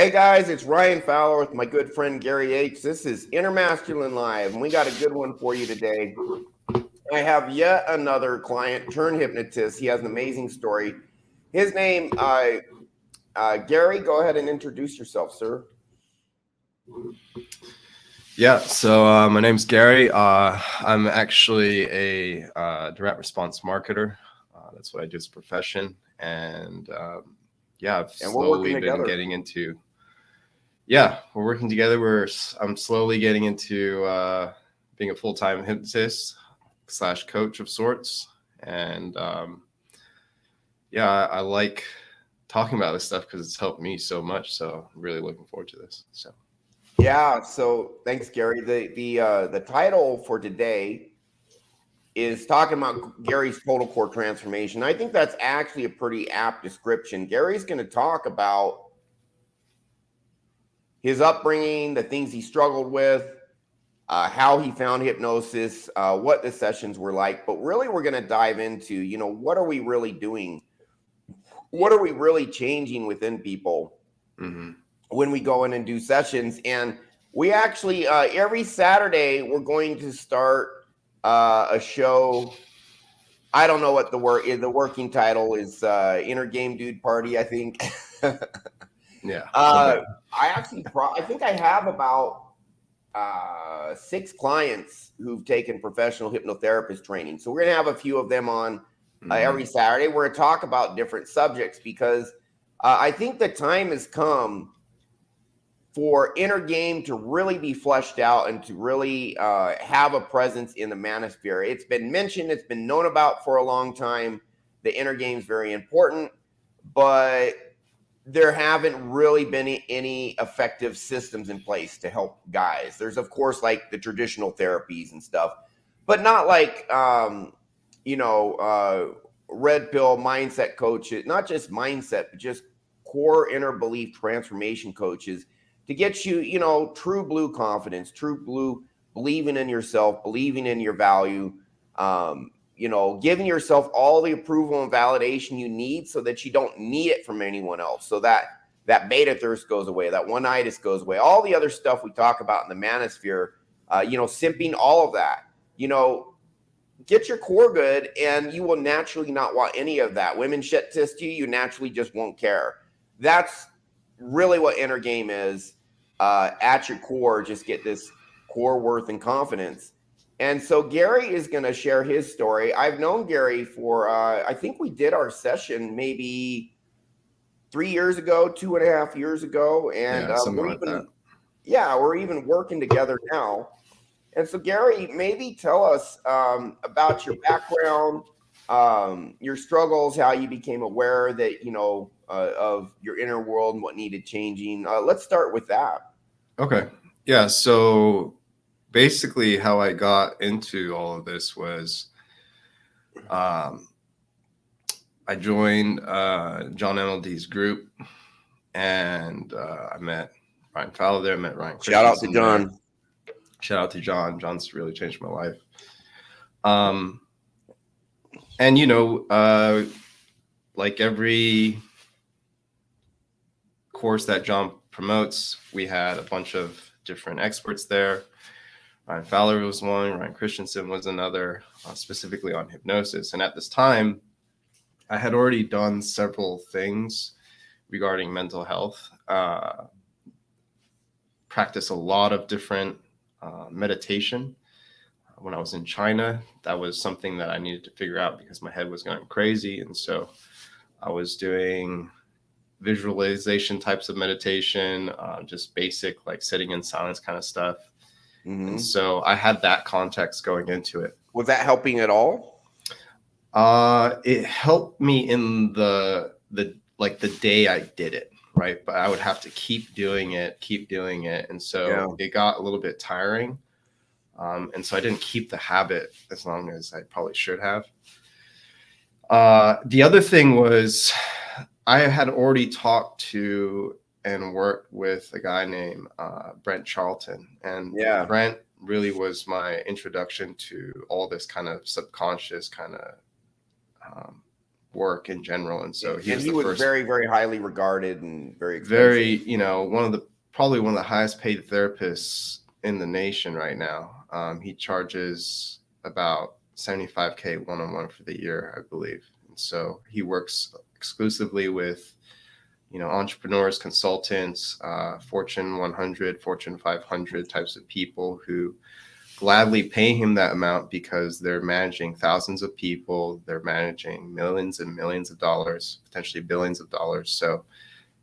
Hey guys, it's Ryan Fowler with my good friend Gary H. This is Inner Masculine Live, and we got a good one for you today. I have yet another client-turned-hypnotist. He has an amazing story. His name, Gary, go ahead and introduce yourself, sir. Yeah, so my name's Gary. I'm actually a direct response marketer. That's what I do as a profession. And I've slowly been getting into, we're working together. I'm slowly getting into being a full-time hypnotist / coach of sorts. And I like talking about this stuff because it's helped me so much. So I'm really looking forward to this. So thanks, Gary. The title for today is talking about Gary's total core transformation. I think that's actually a pretty apt description. Gary's going to talk about his upbringing, the things he struggled with, how he found hypnosis, what the sessions were like. But really, we're going to dive into, what are we really doing? What are we really changing within people? Mm-hmm. When we go in and do sessions. And we actually every Saturday we're going to start a show. I don't know what the working title is. Inner Game Dude Party, I think. Yeah. I think I have about 6 clients who've taken professional hypnotherapist training. So we're going to have a few of them on every Saturday. We're going to talk about different subjects because I think the time has come for inner game to really be fleshed out and to really have a presence in the manosphere. It's been mentioned, it's been known about for a long time. The inner game is very important, but there haven't really been any effective systems in place to help guys. There's, of course, like the traditional therapies and stuff, but not like, red pill mindset coaches, not just mindset, but just core inner belief transformation coaches to get you, true blue confidence, true blue believing in yourself, believing in your value, giving yourself all the approval and validation you need so that you don't need it from anyone else. So that beta thirst goes away, that one-itis goes away, all the other stuff we talk about in the manosphere, simping, all of that, get your core good and you will naturally not want any of that. Women shit test you naturally just won't care. That's really what inner game is. At your core, just get this core worth and confidence. And so Gary is going to share his story. I've known Gary for, I think we did our session maybe 3 years ago, 2.5 years ago. And we're even working together now. And so Gary, maybe tell us about your background, your struggles, how you became aware that, of your inner world and what needed changing. Let's start with that. Okay. Yeah. So basically how I got into all of this was I joined John MLD's group and I met Ryan Fowler there. I met Ryan. Shout out to John. There. Shout out to John. John's really changed my life. Like every course that John promotes, we had a bunch of different experts there. Ryan Fowler was one, Ryan Christensen was another, specifically on hypnosis. And at this time, I had already done several things regarding mental health, practice a lot of different meditation. When I was in China, that was something that I needed to figure out because my head was going crazy. And so I was doing visualization types of meditation, just basic, like sitting in silence kind of stuff. Mm-hmm. And so I had that context going into it. Was that helping at all? It helped me in the day I did it, right? But I would have to keep doing it. And so it got a little bit tiring. And so I didn't keep the habit as long as I probably should have. The other thing was I had already talked to and worked with a guy named Brent Charlton. And Brent really was my introduction to all this kind of subconscious kind of work in general. And so he was the first, very, very highly regarded and very expensive. very, probably one of the highest paid therapists in the nation right now. He charges about $75K one-on-one for the year, I believe. And so he works exclusively with, entrepreneurs, consultants, Fortune 100, Fortune 500 types of people who gladly pay him that amount because they're managing thousands of people. They're managing millions and millions of dollars, potentially billions of dollars. So,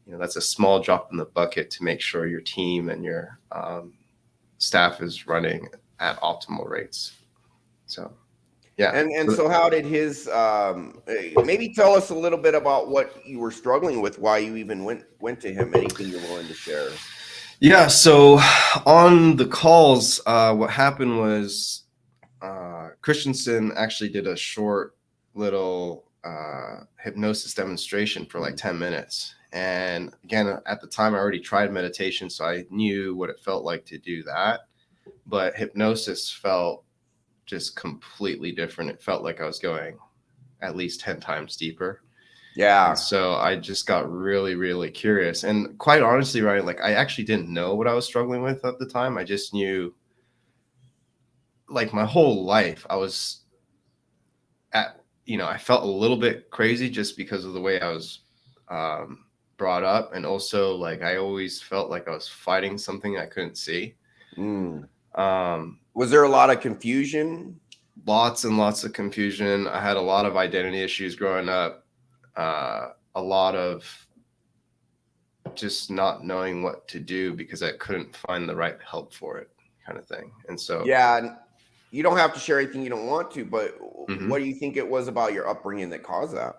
that's a small drop in the bucket to make sure your team and your staff is running at optimal rates. So, yeah. And so how did his, maybe tell us a little bit about what you were struggling with, why you even went to him, anything you're willing to share. Yeah. So on the calls, what happened was Christensen actually did a short little hypnosis demonstration for like 10 minutes. And again, at the time I already tried meditation, so I knew what it felt like to do that. But hypnosis felt just completely different. It felt like I was going at least 10 times deeper. Yeah. And so I just got really, really curious. And quite honestly, right, like I actually didn't know what I was struggling with at the time. I just knew, like, my whole life I was I felt a little bit crazy just because of the way I was brought up. And also, like, I always felt like I was fighting something I couldn't see. Was there a lot of confusion? Lots and lots of confusion. I had a lot of identity issues growing up. A lot of just not knowing what to do because I couldn't find the right help for it, kind of thing. And so, yeah, you don't have to share anything you don't want to, but what do you think it was about your upbringing that caused that?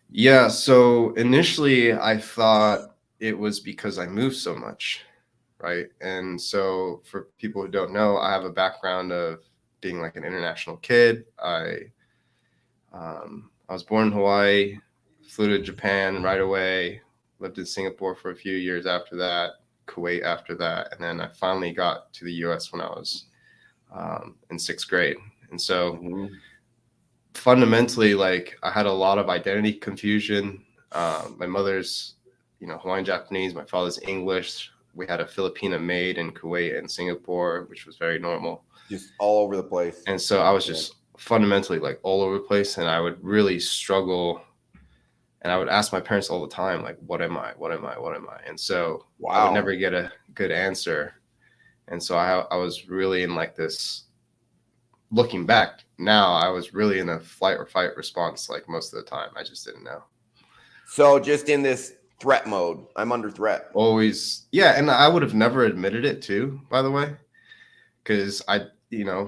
Yeah. So initially I thought it was because I moved so much. Right. And so for people who don't know, I have a background of being like an international kid. I was born in Hawaii, flew to Japan right away, lived in Singapore for a few years after that, Kuwait after that. And then I finally got to the US when I was in 6th grade. And so fundamentally, like, I had a lot of identity confusion. My mother's, Hawaiian Japanese, my father's English. We had a Filipina maid in Kuwait and Singapore, which was very normal. Just all over the place. And so I was just fundamentally like all over the place, and I would really struggle. And I would ask my parents all the time, like, what am I? What am I? What am I? And so I would never get a good answer. And so I was really in like this, looking back now, I was really in a flight or fight response like most of the time. I just didn't know. So just in this threat mode, I'm under threat. Always. Yeah. And I would have never admitted it too, by the way, because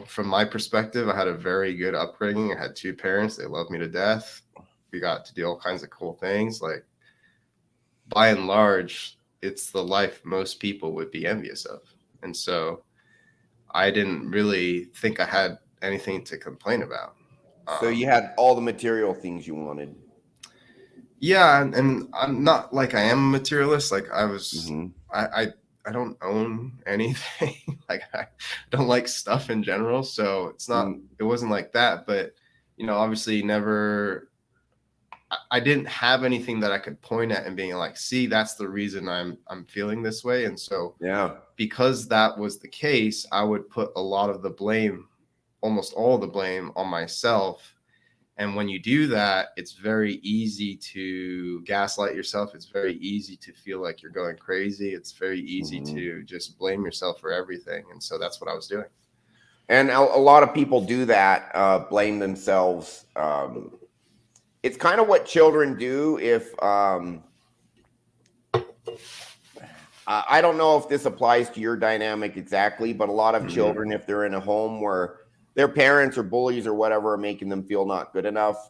from my perspective, I had a very good upbringing. I had 2 parents. They loved me to death. We got to do all kinds of cool things. Like, by and large, it's the life most people would be envious of. And so I didn't really think I had anything to complain about. So you had all the material things you wanted. Yeah. And I'm not like I am a materialist. Like, I was, I don't own anything. Like, I don't like stuff in general. So it's not, it wasn't like that, but, obviously I didn't have anything that I could point at and being like, see, that's the reason I'm feeling this way. And so, because that was the case, I would put a lot of the blame, almost all the blame, on myself. And when you do that, it's very easy to gaslight yourself. It's very easy to feel like you're going crazy. It's very easy to just blame yourself for everything. And so that's what I was doing. And a lot of people do that, blame themselves. It's kind of what children do. If I don't know if this applies to your dynamic exactly, but a lot of children, if they're in a home where their parents or bullies or whatever are making them feel not good enough,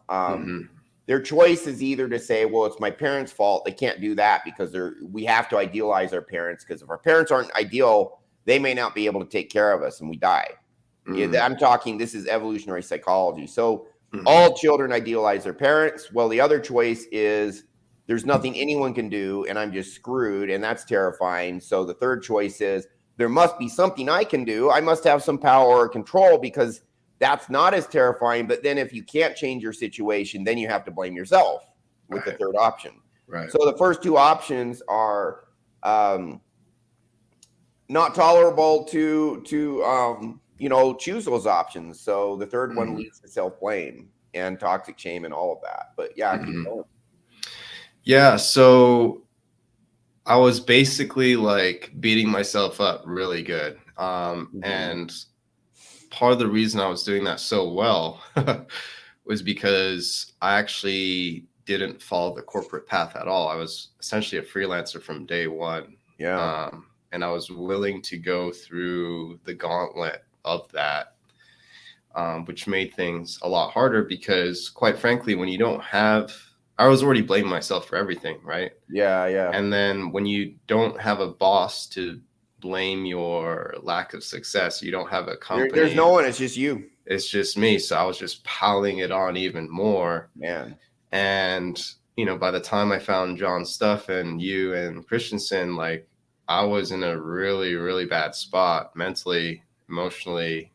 their choice is either to say, well, it's my parents' fault. They can't do that because we have to idealize our parents, because if our parents aren't ideal, they may not be able to take care of us and we die. I'm talking, this is evolutionary psychology. So all children idealize their parents. Well, the other choice is there's nothing anyone can do and I'm just screwed, and that's terrifying. So the third choice is there must be something I can do. I must have some power or control, because that's not as terrifying. But then if you can't change your situation, then you have to blame yourself with the third option. Right. So the first two options are not tolerable to choose those options. So the third one leads to self-blame and toxic shame and all of that. But yeah, keep going. Yeah, so I was basically like beating myself up really good. And part of the reason I was doing that so well was because I actually didn't follow the corporate path at all. I was essentially a freelancer from day one. Yeah. And I was willing to go through the gauntlet of that, which made things a lot harder because, quite frankly, when you don't have, I was already blaming myself for everything, right? Yeah, yeah. And then when you don't have a boss to blame your lack of success, you don't have a company. There's no one. It's just you. It's just me. So I was just piling it on even more. Man. And, by the time I found John's stuff and you and Christensen, like, I was in a really, really bad spot mentally, emotionally,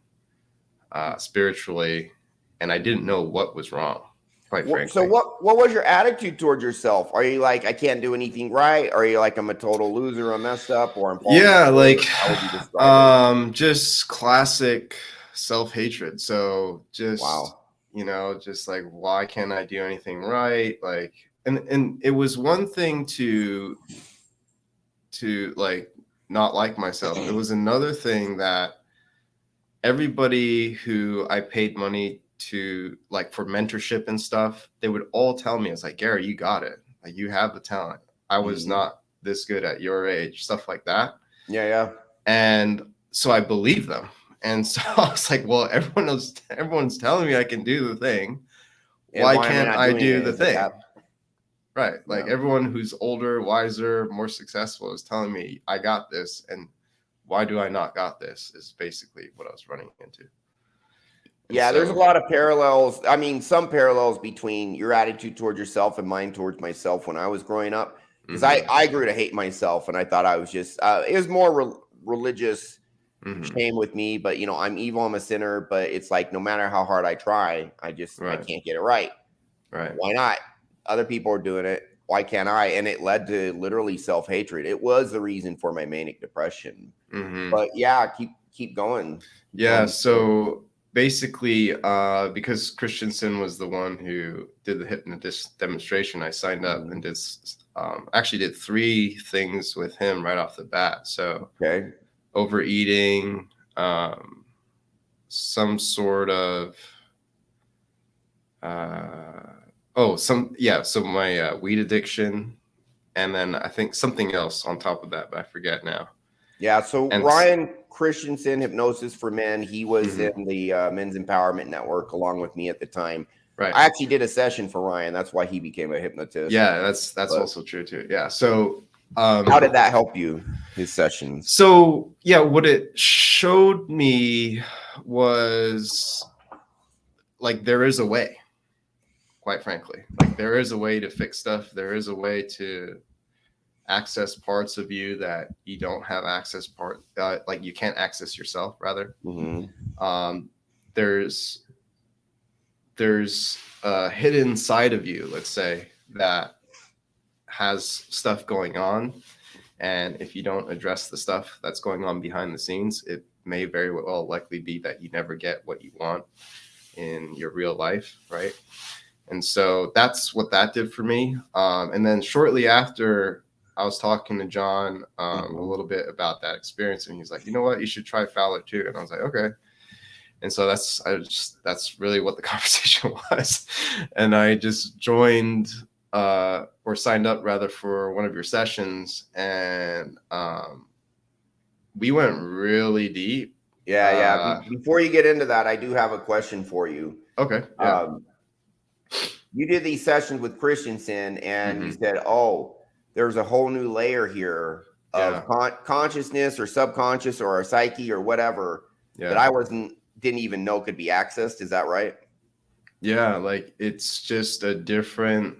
spiritually, and I didn't know what was wrong, quite frankly. So what was your attitude towards yourself? Are you like, I can't do anything right? Are you like, I'm a total loser, I'm messed up, or I'm falling short? How would you describe it? Just classic self-hatred. So just wow. Just like, why can't I do anything right? Like, and it was one thing to like not like myself. It was another thing that everybody who I paid money to, like, for mentorship and stuff, they would all tell me, it's like, Gary, you got it. Like, you have the talent. I was not this good at your age, stuff like that. Yeah, yeah. And so I believed them. And so I was like, well, everyone's telling me I can do the thing. Why can't I do the thing? Right. Like, everyone who's older, wiser, more successful is telling me I got this. And why do I not got this is basically what I was running into. And yeah, there's a lot of parallels. I mean, some parallels between your attitude towards yourself and mine towards myself when I was growing up. Because I grew to hate myself, and I thought I was just, it was more religious shame with me. But, I'm evil, I'm a sinner. But it's like, no matter how hard I try, I can't get it right. Right. Why not? Other people are doing it. Why can't I? And it led to literally self-hatred. It was the reason for my manic depression. But yeah, keep going. So basically, because Christensen was the one who did the hypnotist demonstration, I signed up and actually did 3 things with him right off the bat. So overeating, some sort of so my weed addiction, and then I think something else on top of that, but I forget now. Yeah, so Ryan Christensen, Hypnosis for Men, he was in the Men's Empowerment Network along with me at the time. Right. I actually did a session for Ryan. That's why he became a hypnotist. Yeah, that's also true too. Yeah. So how did that help you, his sessions? So yeah, what it showed me was, like, there is a way, quite frankly. Like, there is a way to fix stuff. There is a way to access parts of you that you don't have access like you can't access yourself, rather. There's a hidden side of you, let's say, that has stuff going on, and if you don't address the stuff that's going on behind the scenes, it may very well likely be that you never get what you want in your real life, right? And so that's what that did for me. And then shortly after, I was talking to John a little bit about that experience, and he's like, you know what, you should try Fowler too. And I was like, okay. And so that's really what the conversation was. And I just joined or signed up rather for one of your sessions, and we went really deep. Yeah. Before you get into that, I do have a question for you. Okay. Yeah. You did these sessions with Christensen, and you said, oh, there's a whole new layer here of consciousness or subconscious or a psyche or whatever that I didn't even know could be accessed. Is that right? Yeah, like, it's just a different,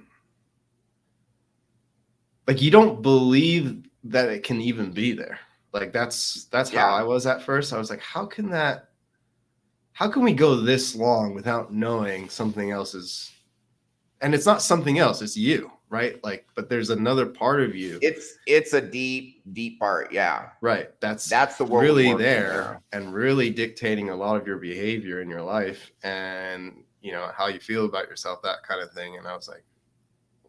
like, you don't believe that it can even be there. Like, that's how I was at first. I was like, how can that how can we go this long without knowing something else is, and it's not something else, it's you, right? Like, but there's another part of you. It's a deep part. Yeah. Right. That's the world really we work in, there and really dictating a lot of your behavior in your life and, you know, how you feel about yourself, that kind of thing. And I was like,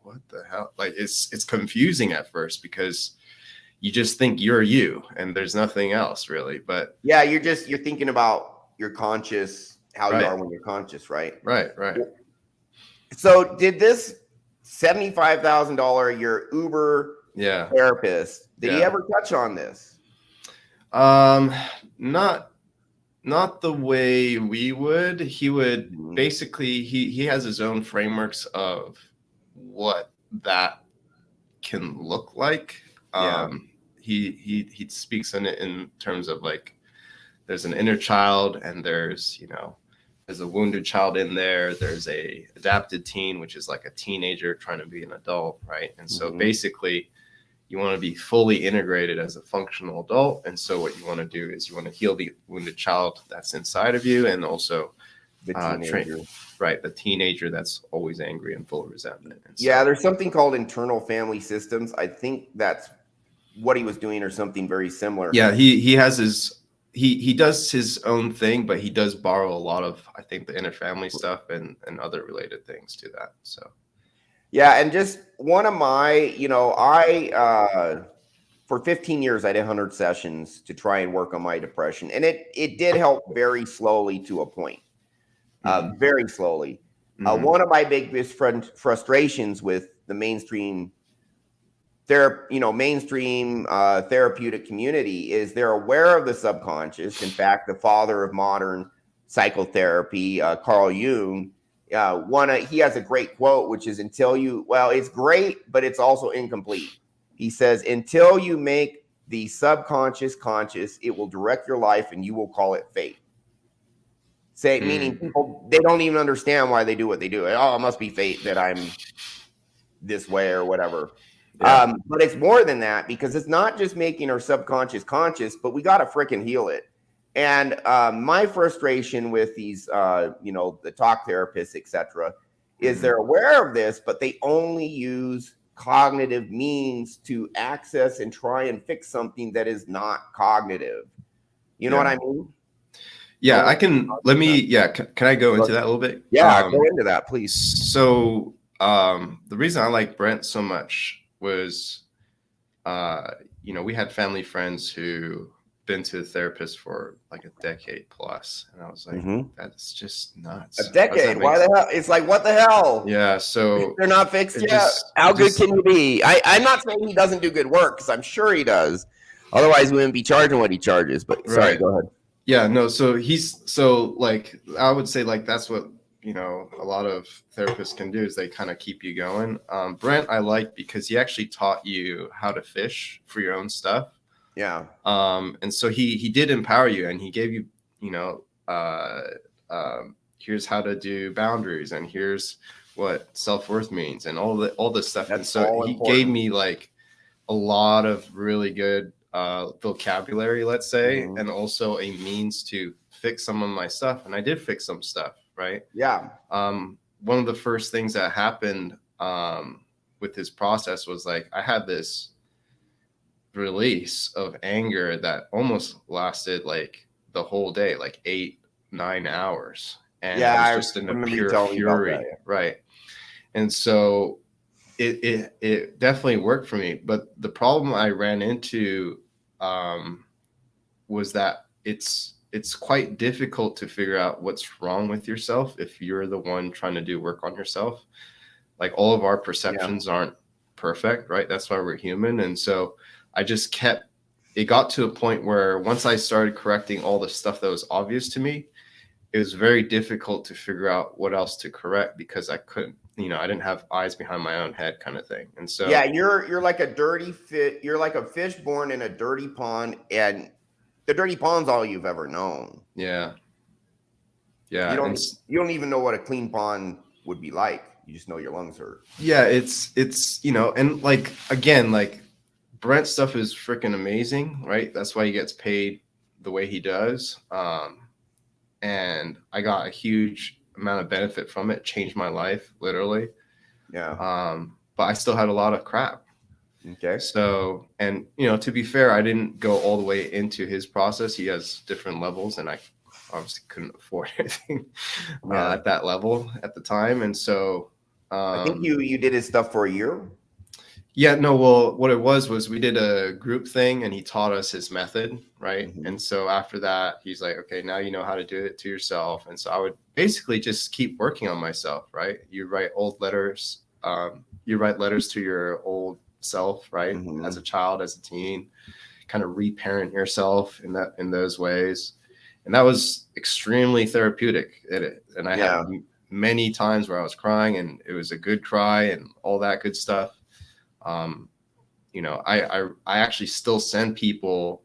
what the hell? Like, it's confusing at first because you just think you're you and there's nothing else really. But yeah, you're thinking about your conscious, how you are when you're conscious, right? Right. So did this $75,000 a year Uber therapist, did he ever touch on this? Not the way we would. He would basically, he has his own frameworks of what that can look like. He speaks in it in terms of like, there's an inner child and there's, you know, there's a wounded child in there. There's a adapted teen, which is like a teenager trying to be an adult, right? And so basically you want to be fully integrated as a functional adult. And so what you want to do is you want to heal the wounded child that's inside of you and also the teenager. The teenager that's always angry and full of resentment. And so, there's something called internal family systems. I think that's what he was doing or something very similar. Yeah, he has his... He does his own thing, but he does borrow a lot of, I think, the inner family stuff and other related things to that. So, yeah. And just one of my, you know, for 15 years, I did 100 sessions to try and work on my depression. And it did help very slowly to a point, very slowly. One of my biggest frustrations with the mainstream therapeutic community is they're aware of the subconscious. In fact, the father of modern psychotherapy, Carl Jung, he has a great quote, which is it's great, but it's also incomplete. He says, until you make the subconscious conscious, it will direct your life and you will call it fate. Meaning people, they don't even understand why they do what they do. Oh, it must be fate that I'm this way or whatever. Yeah. But it's more than that because it's not just making our subconscious conscious, but we got to freaking heal it. And my frustration with these, the talk therapists, etc., is they're aware of this, but they only use cognitive means to access and try and fix something that is not cognitive. You know what I mean? Yeah, I can. Let me. Yeah, can I go into that a little bit? Yeah, go into that, please. So the reason I like Brent so much was, we had family friends who been to the therapist for like a decade plus, and I was like, that's just nuts. A decade? Why the hell? It's like, what the hell? Yeah. So they're not fixed yet. How good can you be? I'm not saying he doesn't do good work because I'm sure he does. Otherwise, we wouldn't be charging what he charges. But sorry, go ahead. Yeah. No. So I would say like that's what a lot of therapists can do is they kind of keep you going. Brent, I like because he actually taught you how to fish for your own stuff. Yeah. And so he did empower you and he gave you, here's how to do boundaries and here's what self-worth means and all this stuff. That's and so he gave me like a lot of really good vocabulary, let's say, and also a means to fix some of my stuff. And I did fix some stuff. Right. Yeah. One of the first things that happened with his process was like I had this release of anger that almost lasted like the whole day, like 8-9 hours. And it was just in a pure fury. Right. And so it definitely worked for me. But the problem I ran into was that it's quite difficult to figure out what's wrong with yourself if you're the one trying to do work on yourself. Like all of our perceptions aren't perfect, right? That's why we're human. And so it got to a point where once I started correcting all the stuff that was obvious to me, it was very difficult to figure out what else to correct because I couldn't, I didn't have eyes behind my own head kind of thing. And so you're like a dirty fit. You're like a fish born in a dirty pond, and the dirty pond's all you've ever known. Yeah. You don't even know what a clean pond would be like. You just know your lungs hurt. Yeah, it's and like again, like Brent's stuff is freaking amazing, right? That's why he gets paid the way he does. and I got a huge amount of benefit from it. Changed my life, literally. Yeah. But I still had a lot of crap. Okay. So, and to be fair, I didn't go all the way into his process. He has different levels, and I obviously couldn't afford anything at that level at the time. And so, I think you did his stuff for a year. Yeah, no, well, what it was we did a group thing and he taught us his method, right? Mm-hmm. And so after that, he's like, okay, now you know how to do it to yourself. And so I would basically just keep working on myself, right? You write old letters, you write letters to your old self, right? Mm-hmm. As a child, as a teen, kind of reparent yourself in those ways. And that was extremely therapeutic. And I had many times where I was crying, and it was a good cry and all that good stuff. I actually still send people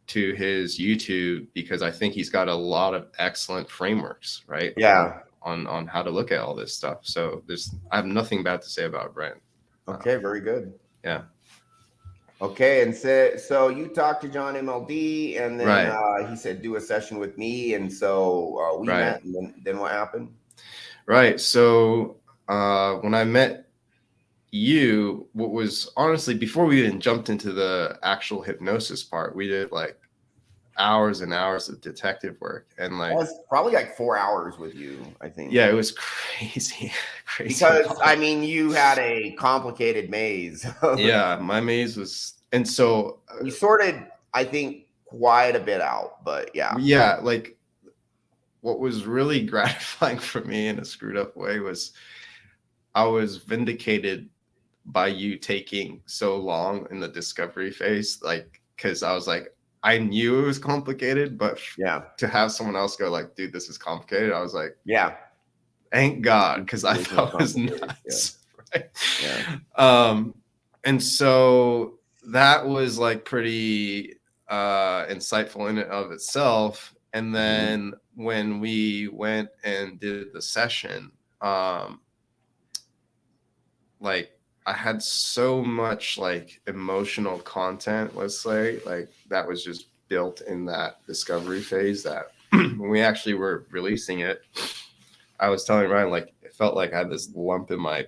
to his YouTube because I think he's got a lot of excellent frameworks, right? Yeah. On how to look at all this stuff. So I have nothing bad to say about Brent. Okay, very good. Yeah. Okay, and so you talked to John MLD, and then Right. He said do a session with me, and so we met. And then what happened? Right. So when I met you, what was honestly, before we even jumped into the actual hypnosis part, we did like hours and hours of detective work, and like was probably like 4 hours with you, I think. Yeah, it was crazy because I mean, you had a complicated maze. Yeah, my maze was, and so you sorted, I think, quite a bit out, but yeah, like what was really gratifying for me in a screwed up way was I was vindicated by you taking so long in the discovery phase, like, because I was like, I knew it was complicated, but to have someone else go like, dude, this is complicated, I was like, thank God, because I thought it was nuts. Right? And so that was like pretty insightful in and of itself. And then when we went and did the session, like I had so much like emotional content, let's say, like that was just built in that discovery phase that when we actually were releasing it, I was telling Ryan, like, it felt like I had this lump in my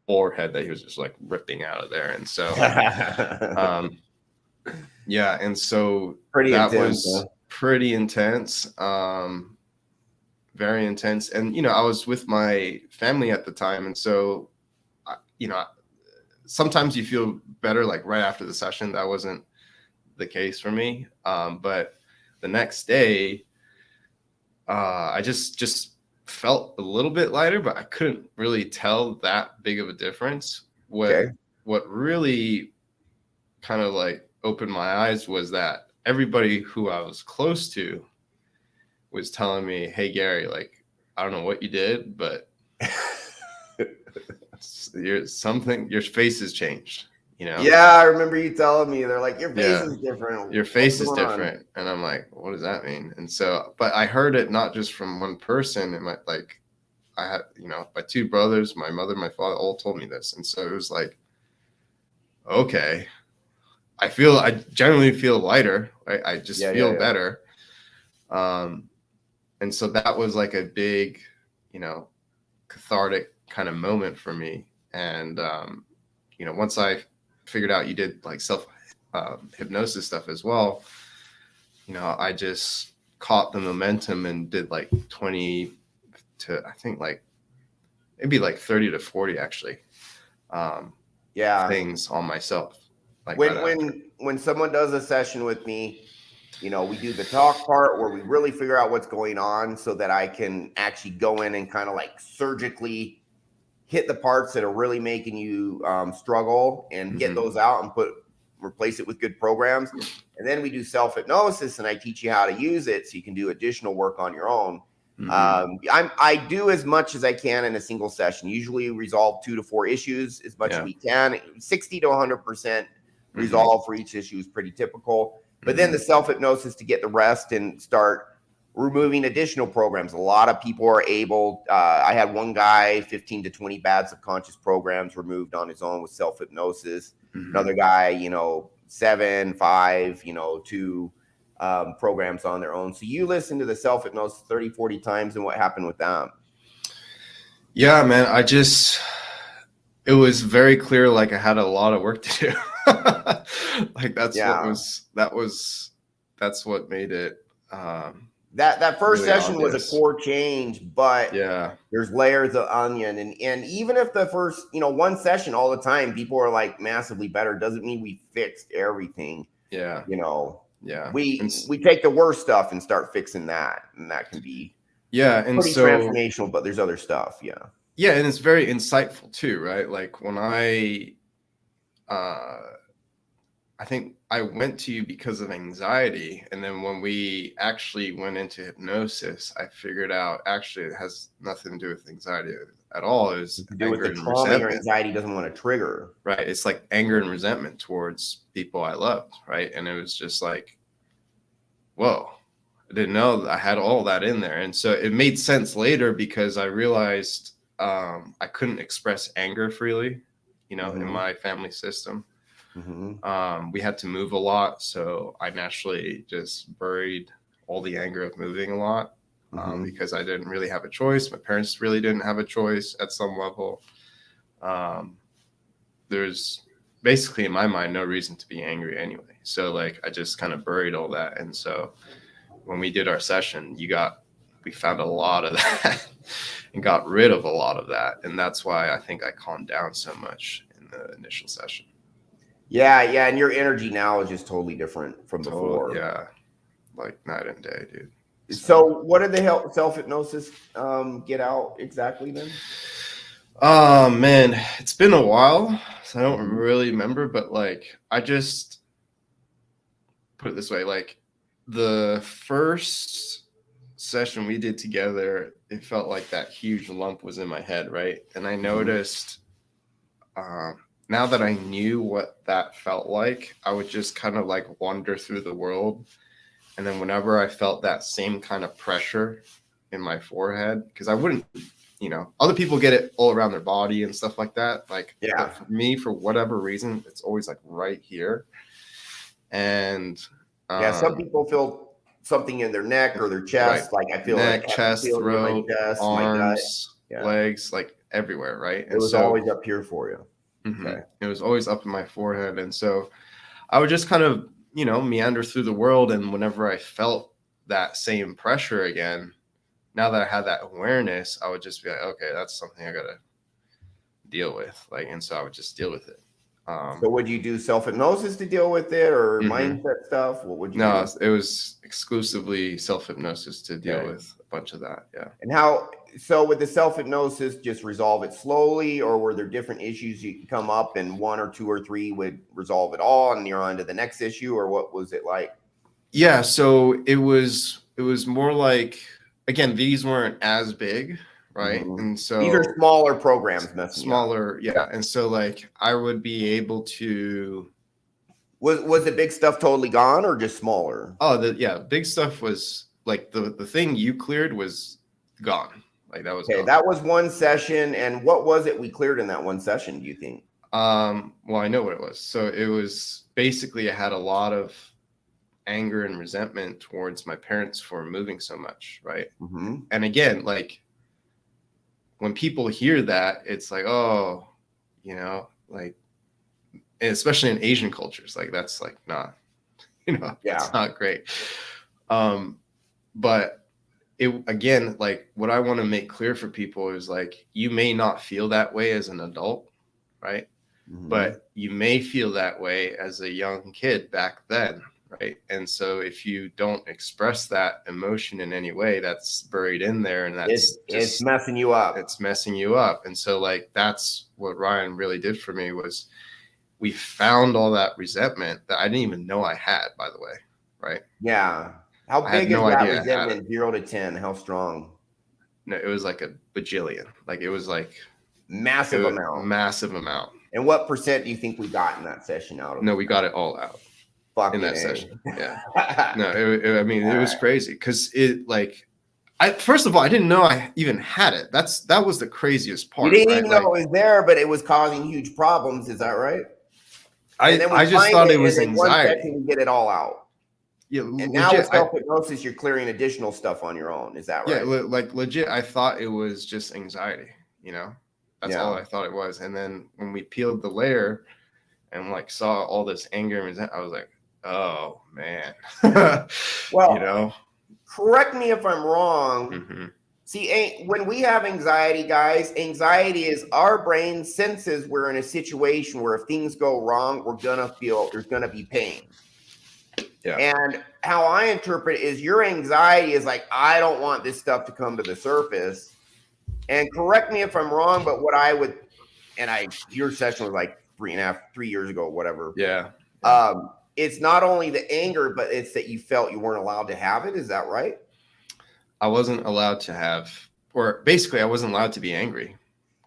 forehead that he was just like ripping out of there. And so, yeah. And so that was pretty intense, very intense. And, I was with my family at the time. And so, sometimes you feel better like right after the session. That wasn't the case for me. But the next day, I just felt a little bit lighter, but I couldn't really tell that big of a difference. What really kind of like opened my eyes was that everybody who I was close to was telling me, hey, Gary, like, I don't know what you did, but your face has changed, Yeah, I remember you telling me, they're like, your face is different. Your face is different. And I'm like, what does that mean? And so, but I heard it not just from one person. It might, like, I had, my two brothers, my mother, my father all told me this. And so it was like, okay, I generally feel lighter. Right? I just feel better. And so that was like a big, cathartic kind of moment for me. And, once I figured out you did like self hypnosis stuff as well, I just caught the momentum and did like 20 to, I think, like maybe like 30 to 40 actually things on myself. Like when someone does a session with me, we do the talk part where we really figure out what's going on so that I can actually go in and kind of like surgically hit the parts that are really making you struggle and get those out and replace it with good programs. And then we do self-hypnosis, and I teach you how to use it so you can do additional work on your own. I do as much as I can in a single session, usually resolve 2 to 4 issues as much as we can. 60 to 100% resolve for each issue is pretty typical. But then the self-hypnosis to get the rest and start removing additional programs. A lot of people are able, I had one guy, 15 to 20 bad subconscious programs removed on his own with self-hypnosis. Another guy, 7, 5, 2. programs on their own. So you listened to the self-hypnosis 30, 40 times, and what happened with them? Yeah, man, it was very clear, like I had a lot of work to do. Like that's what made it. That first really session obvious. was a core change, but yeah, there's layers of onion, and even if the first, one session all the time, people are like massively better, doesn't mean we fixed everything. Yeah. Yeah. We take the worst stuff and start fixing that, and that can be and pretty so transformational, but there's other stuff. Yeah, and it's very insightful too, right? Like when I think I went to you because of anxiety, and then when we actually went into hypnosis, I figured out actually it has nothing to do with anxiety at all. It's to do with the trauma your anxiety doesn't want to trigger. Right. It's like anger and resentment towards people I loved, right? And it was just like, whoa, I didn't know that I had all that in there. And so it made sense later because I realized I couldn't express anger freely, in my family system. We had to move a lot, so I naturally just buried all the anger of moving a lot because I didn't really have a choice. My parents really didn't have a choice at some level. There's basically in my mind no reason to be angry anyway. So like I just kind of buried all that. And so when we did our session, we found a lot of that and got rid of a lot of that. And that's why I think I calmed down so much in the initial session. Yeah, and your energy now is just totally different from before. Yeah, like night and day, dude. So what did the self-hypnosis get out exactly then? Oh, man, it's been a while, so I don't really remember, but like I just put it this way, like the first session we did together, it felt like that huge lump was in my head, right? And I noticed now that I knew what that felt like, I would just kind of like wander through the world. And then whenever I felt that same kind of pressure in my forehead, because I wouldn't, other people get it all around their body and stuff like that. Like, but for me, for whatever reason, it's always like right here. And some people feel something in their neck or their chest. Right. Like I feel neck, like chest, throat, my chest, arms, legs, like everywhere, right? It was always up here for you. Okay. It was always up in my forehead. And so I would just kind of, meander through the world. And whenever I felt that same pressure again, now that I had that awareness, I would just be like, okay, that's something I got to deal with. Like, and so I would just deal with it. So would you do self-hypnosis to deal with it or mindset stuff? What would you do? It was exclusively self-hypnosis to deal with a bunch of that. Yeah. And so with the self-hypnosis, just resolve it slowly, or were there different issues you could come up and 1 or 2 or 3 would resolve it all and you're on to the next issue, or what was it like? Yeah. So it was more like, again, these weren't as big. Right. And so these are smaller programs, smaller. Yeah. And so like I would be able to. Was the big stuff totally gone or just smaller? Oh, big stuff was like the thing you cleared was gone. Like that was gone. That was one session. And what was it we cleared in that one session, do you think? Well, I know what it was. So it was basically I had a lot of anger and resentment towards my parents for moving so much. Right. And again, like when people hear that, it's like, oh, like, especially in Asian cultures, like that's like not, it's not great. But it, again, like what I want to make clear for people is like, you may not feel that way as an adult, right? But you may feel that way as a young kid back then. Right. And so if you don't express that emotion in any way, that's buried in there, and it's messing you up. It's messing you up. And so like that's what Ryan really did for me was we found all that resentment that I didn't even know I had, by the way. Right. Yeah. How big is that resentment? 0 to 10? How strong? No, it was like a bajillion. Like it was like massive amount. And what percent do you think we got in that session out of? No, we got it all out. In that session. Yeah. No, it was crazy because it like first of all, I didn't know I even had it. That was the craziest part. You didn't even know it was there, but it was causing huge problems. Is that right? I just thought it was anxiety. One get it all out. Yeah, And now with legit. self-hypnosis, you're clearing additional stuff on your own. Is that Yeah, right? like legit, I thought it was just anxiety, you know? That's all Yeah. I thought it was. And then when we peeled the layer and like saw all this anger and resentment, I was like, oh man. Well, You know? correct me if I'm wrong. Mm-hmm. See, when we have anxiety, guys, anxiety is our brain senses we're in a situation where if things go wrong, we're gonna feel there's gonna be pain. Yeah. And how I interpret it is your anxiety is like, I don't want this stuff to come to the surface. And correct me if I'm wrong, but what I would, your session was like 3 years ago, whatever. Yeah. It's not only the anger, but it's that you felt you weren't allowed to have it. Is that right? I wasn't allowed to have, or basically I wasn't allowed to be angry.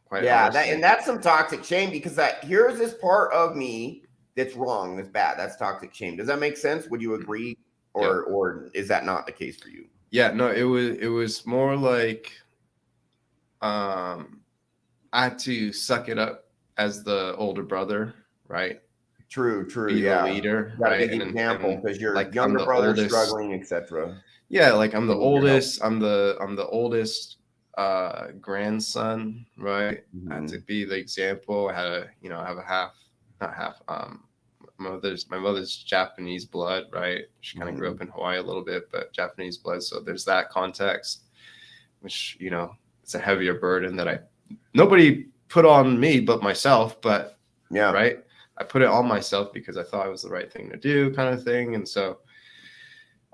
Quite honestly. And that's some toxic shame, because here's this part of me that's wrong, that's bad. That's toxic shame. Does that make sense? Would you agree? Or is that not the case for you? Yeah, no, it was more like I had to suck it up as the older brother, right? True. Be the leader, right? An example, because your like younger brother's struggling, etc. Yeah, like I'm the oldest. I'm the oldest grandson, right? Mm-hmm. I had to be the example. I had to, have not half. My mother's Japanese blood, right? She kind of grew up in Hawaii a little bit, but Japanese blood. So there's that context, which, it's a heavier burden that nobody put on me but myself. But yeah, right. I put it on myself because I thought it was the right thing to do, kind of thing. And so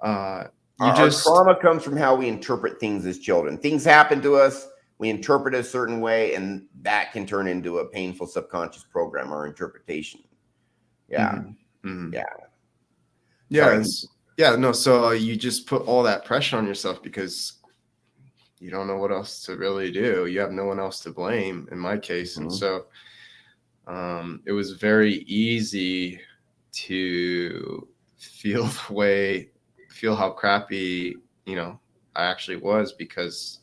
our trauma comes from how we interpret things as children. Things happen to us, we interpret it a certain way, and that can turn into a painful subconscious program or interpretation. Yeah. Mm-hmm. Yeah. No. So you just put all that pressure on yourself because you don't know what else to really do. You have no one else to blame in my case. And so it was very easy to feel how crappy, I actually was, because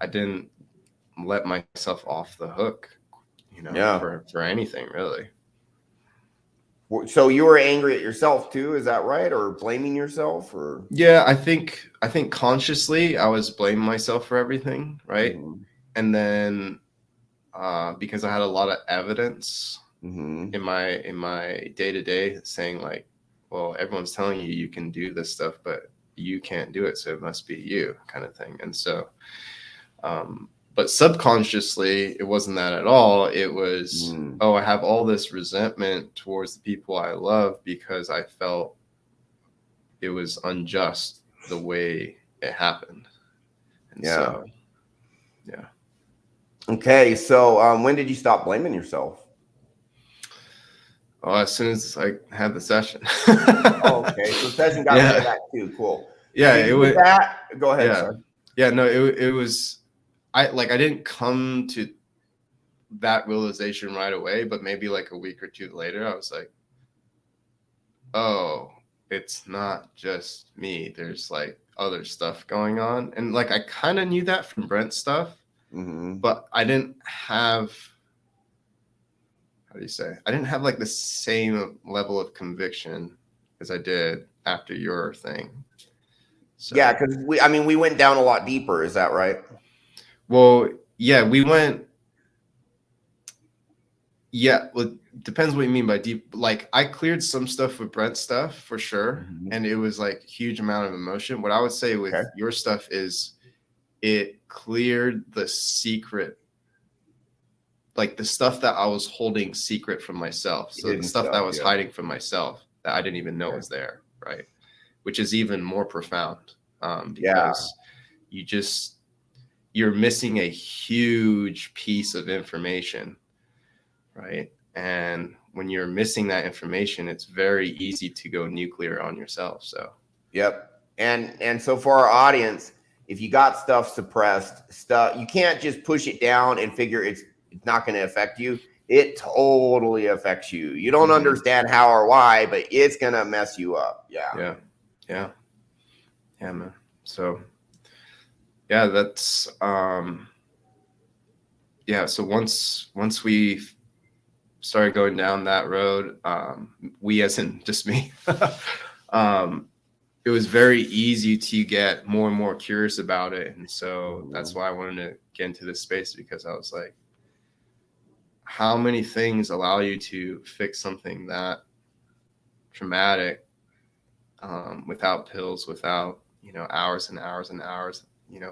I didn't let myself off the hook, for anything really. So you were angry at yourself too, is that right? Or blaming yourself? Or yeah, I think consciously I was blaming myself for everything, right? And then because I had a lot of evidence in my day-to-day saying like, well, everyone's telling you can do this stuff, but you can't do it, so it must be you, kind of thing. And so but subconsciously it wasn't that at all. It was I have all this resentment towards the people I love because I felt it was unjust the way it happened. And so okay, so when did you stop blaming yourself? Oh, as soon as I had the session. Okay, so the session got rid of that too. Cool. Yeah, it was that. Go ahead. Yeah, sir. Yeah. No, it was. I didn't come to that realization right away, but maybe like a week or two later, I was like, oh, it's not just me. There's like other stuff going on, and like I kind of knew that from Brent's stuff, but I didn't have. How do you say? I didn't have like the same level of conviction as I did after your thing. So, yeah, because we went down a lot deeper. Is that right? Well, yeah, we went. Yeah, well, depends what you mean by deep. Like I cleared some stuff with Brent's stuff for sure, and it was like a huge amount of emotion. What I would say with your stuff is it cleared the secret. Like the stuff that I was holding secret from myself. So the stuff that I was hiding from myself that I didn't even know was there, right? Which is even more profound because you're missing a huge piece of information, right? And when you're missing that information, it's very easy to go nuclear on yourself. So, yep. And so for our audience, if you got stuff suppressed, you can't just push it down and figure it's not going to affect you. It totally affects you. You don't understand how or why, but it's going to mess you up. Yeah, man. So that's so once we started going down that road, we as in just me, it it was very easy to get more and more curious about it. And so that's why I wanted to get into this space, because I was like, how many things allow you to fix something that traumatic without pills, without, hours and hours and hours,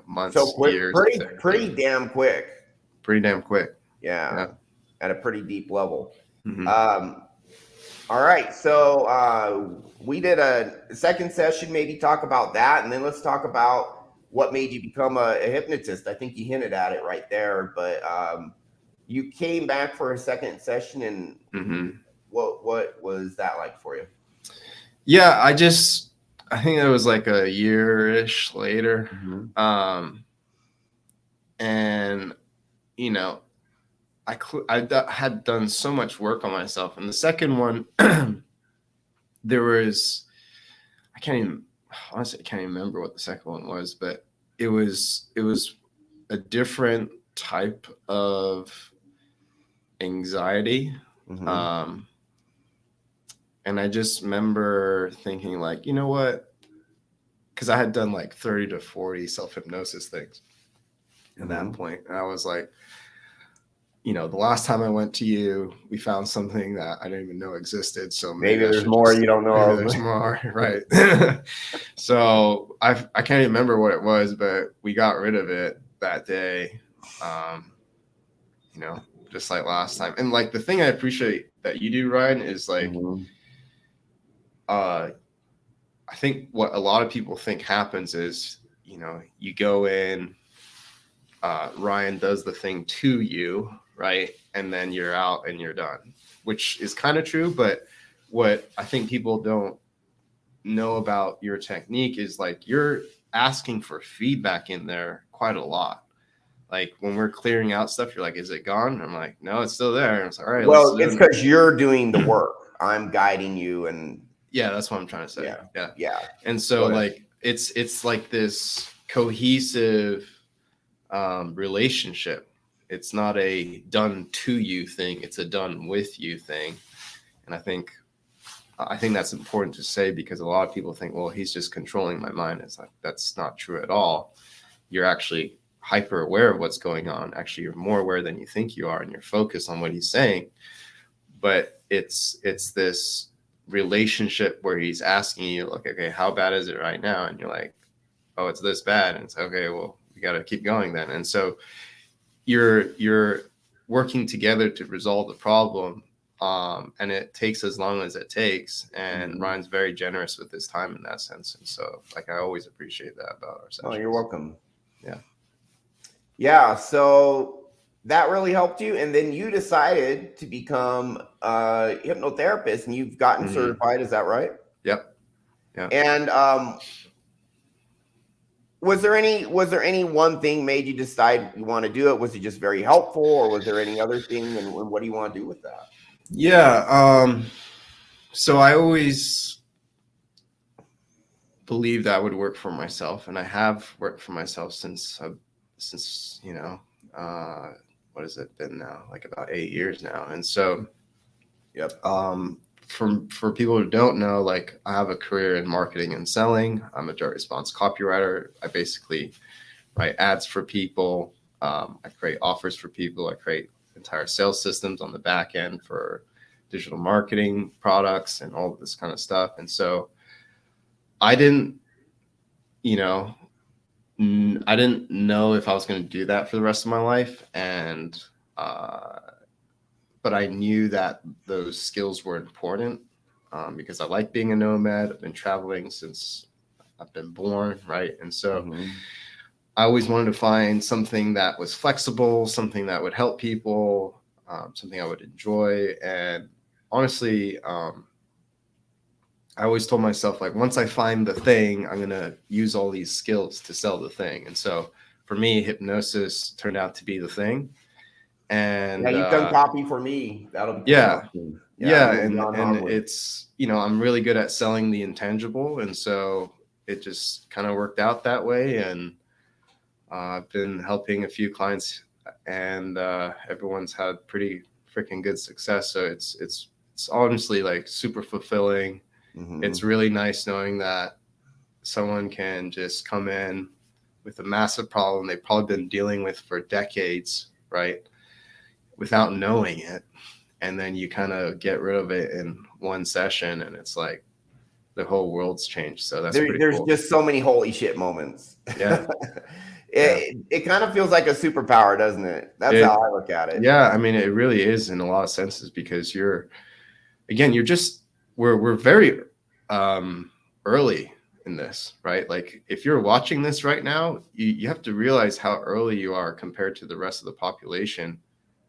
months, So quick, years. pretty damn quick. Pretty damn quick. Yeah. At a pretty deep level. Mm-hmm. All right. So we did a second session, maybe talk about that. And then let's talk about what made you become a hypnotist. I think you hinted at it right there, but you came back for a second session, and what was that like for you? Yeah, I think it was like a year-ish later. And, I had done so much work on myself. And the second one, there was, I can't even remember what the second one was, but it was a different type of anxiety. And I just remember thinking, like, you know what? Because I had done like 30 to 40 self-hypnosis things at that point. And I was like, the last time I went to you, we found something that I didn't even know existed. So maybe there's more you don't know. Maybe there's more, right? So I can't even remember what it was, but we got rid of it that day. Just like last time. And like the thing I appreciate that you do, Ryan, is like, I think what a lot of people think happens is, you go in, Ryan does the thing to you, right? And then you're out and you're done, which is kind of true. But what I think people don't know about your technique is like you're asking for feedback in there quite a lot. Like when we're clearing out stuff, you're like, is it gone? And I'm like, no, it's still there. And it's like, all right. Well, it's because you're doing the work. I'm guiding you. And yeah, that's what I'm trying to say. Yeah. And so like, it's like this cohesive relationship. It's not a done to you thing. It's a done with you thing. And I think that's important to say, because a lot of people think, well, he's just controlling my mind. It's like, that's not true at all. You're actually hyper aware of what's going on. Actually, you're more aware than you think you are, and you're focused on what he's saying. But it's this relationship where he's asking you, like, okay, how bad is it right now? And you're like, oh, it's this bad. And it's okay, well, we got to keep going then. And so you're working together to resolve the problem. And it takes as long as it takes. And Ryan's very generous with his time in that sense. And so like, I always appreciate that about our sessions. Oh, you're welcome. Yeah. Yeah. So that really helped you. And then you decided to become a hypnotherapist, and you've gotten certified. Is that right? Yep. Yeah. And was there any one thing made you decide you want to do it? Was it just very helpful, or was there any other thing? And what do you want to do with that? Yeah. So I always believed I would work for myself, and I have worked for myself since what has it been now? Like about 8 years now. And so, for people who don't know, like I have a career in marketing and selling. I'm a direct response copywriter. I basically write ads for people. I create offers for people. I create entire sales systems on the back end for digital marketing products and all of this kind of stuff. And so I didn't know if I was going to do that for the rest of my life. And, but I knew that those skills were important because I like being a nomad. I've been traveling since I've been born, right? And so I always wanted to find something that was flexible, something that would help people, something I would enjoy. And honestly, I always told myself, like, once I find the thing, I'm going to use all these skills to sell the thing. And so for me, hypnosis turned out to be the thing. And yeah, you've done copy for me. That'll be And it's, I'm really good at selling the intangible. And so it just kind of worked out that way. And I've been helping a few clients, and everyone's had pretty freaking good success. So it's honestly like super fulfilling. It's really nice knowing that someone can just come in with a massive problem they've probably been dealing with for decades, right, without knowing it, and then you kind of get rid of it in one session, and it's like the whole world's changed. So that's pretty there's cool. just so many holy shit moments. Yeah. It kind of feels like a superpower, doesn't it? That's how I look at it. Yeah, I mean, it really is in a lot of senses, because we're very early in this, right? Like, if you're watching this right now, you have to realize how early you are compared to the rest of the population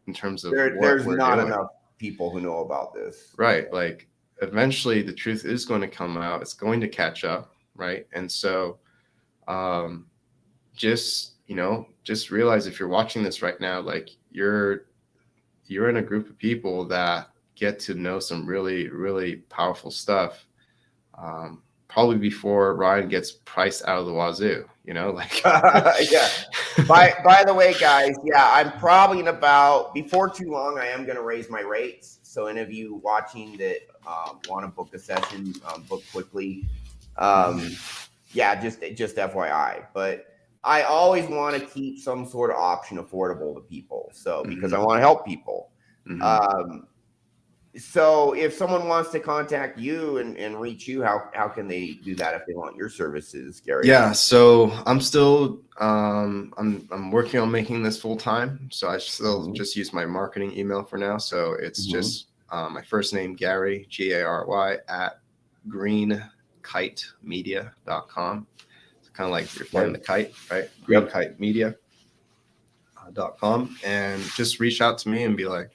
in terms of there's not enough people who know about this. Right. Like, eventually the truth is going to come out. It's going to catch up, right? And so just realize, if you're watching this right now, like, you're in a group of people that get to know some really, really powerful stuff, probably before Ryan gets priced out of the wazoo, like. Yeah. By the way, guys, I'm probably before too long, I am going to raise my rates. So any of you watching that want to book a session, book quickly. Just FYI. But I always want to keep some sort of option affordable to people. So because I want to help people. So if someone wants to contact you and reach you, how can they do that if they want your services, Gary? Yeah, so I'm still I'm working on making this full time. So I still just use my marketing email for now. So it's just my first name, Gary, Gary, at greenkitemedia.com. It's kind of like you're flying the kite, right? greenkitemedia.com, and just reach out to me and be like,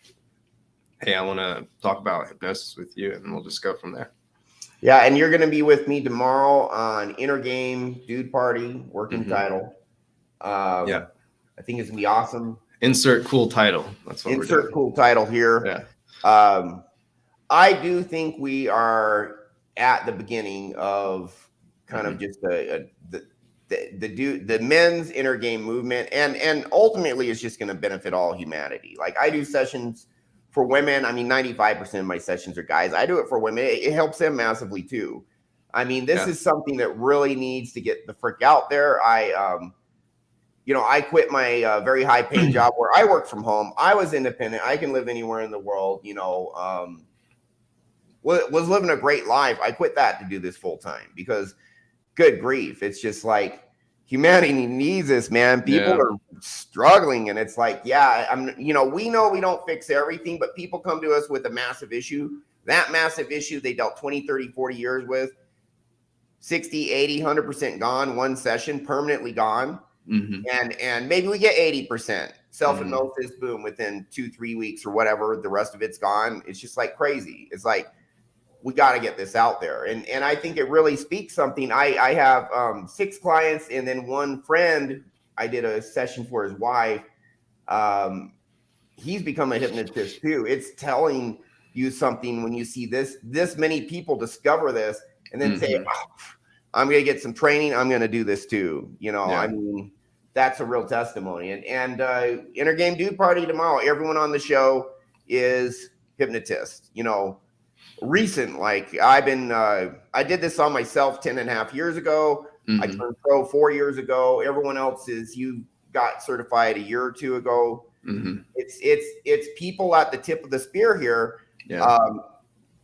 hey, I want to talk about hypnosis with you, and we'll just go from there. Yeah, and you're going to be with me tomorrow on Inner Game Dude Party, working title. I think it's going to be awesome. Insert cool title. That's what we're doing. Insert cool title here. Yeah. I do think we are at the beginning of kind of just the men's inner game movement, and ultimately it's just going to benefit all humanity. Like, I do sessions for women. I mean, 95% of my sessions are guys. I do it for women. It helps them massively too. I mean, this is something that really needs to get the frick out there. I quit my very high paying job where I work from home. I was independent. I can live anywhere in the world, was living a great life. I quit that to do this full time because, good grief, it's just like, humanity needs this, man. People are struggling, and it's like, we know we don't fix everything, but people come to us with a massive issue. That massive issue they dealt 20, 30, 40 years with, 60, 80, 100% gone, one session, permanently gone. And maybe we get 80%. Self-hypnosis, boom, within 2-3 weeks or whatever, the rest of it's gone. It's just like crazy. It's like, we got to get this out there. And I think it really speaks something. I have 6 clients, and then one friend, I did a session for his wife. He's become a hypnotist too. It's telling you something when you see this many people discover this and then say, oh, I'm going to get some training. I'm going to do this too. I mean, that's a real testimony. And Inner Game Dude Party tomorrow, everyone on the show is hypnotist, recent. Like, I did this on myself 10.5 years ago. I turned pro 4 years ago. Everyone else you got certified a year or 2 ago. It's people at the tip of the spear here.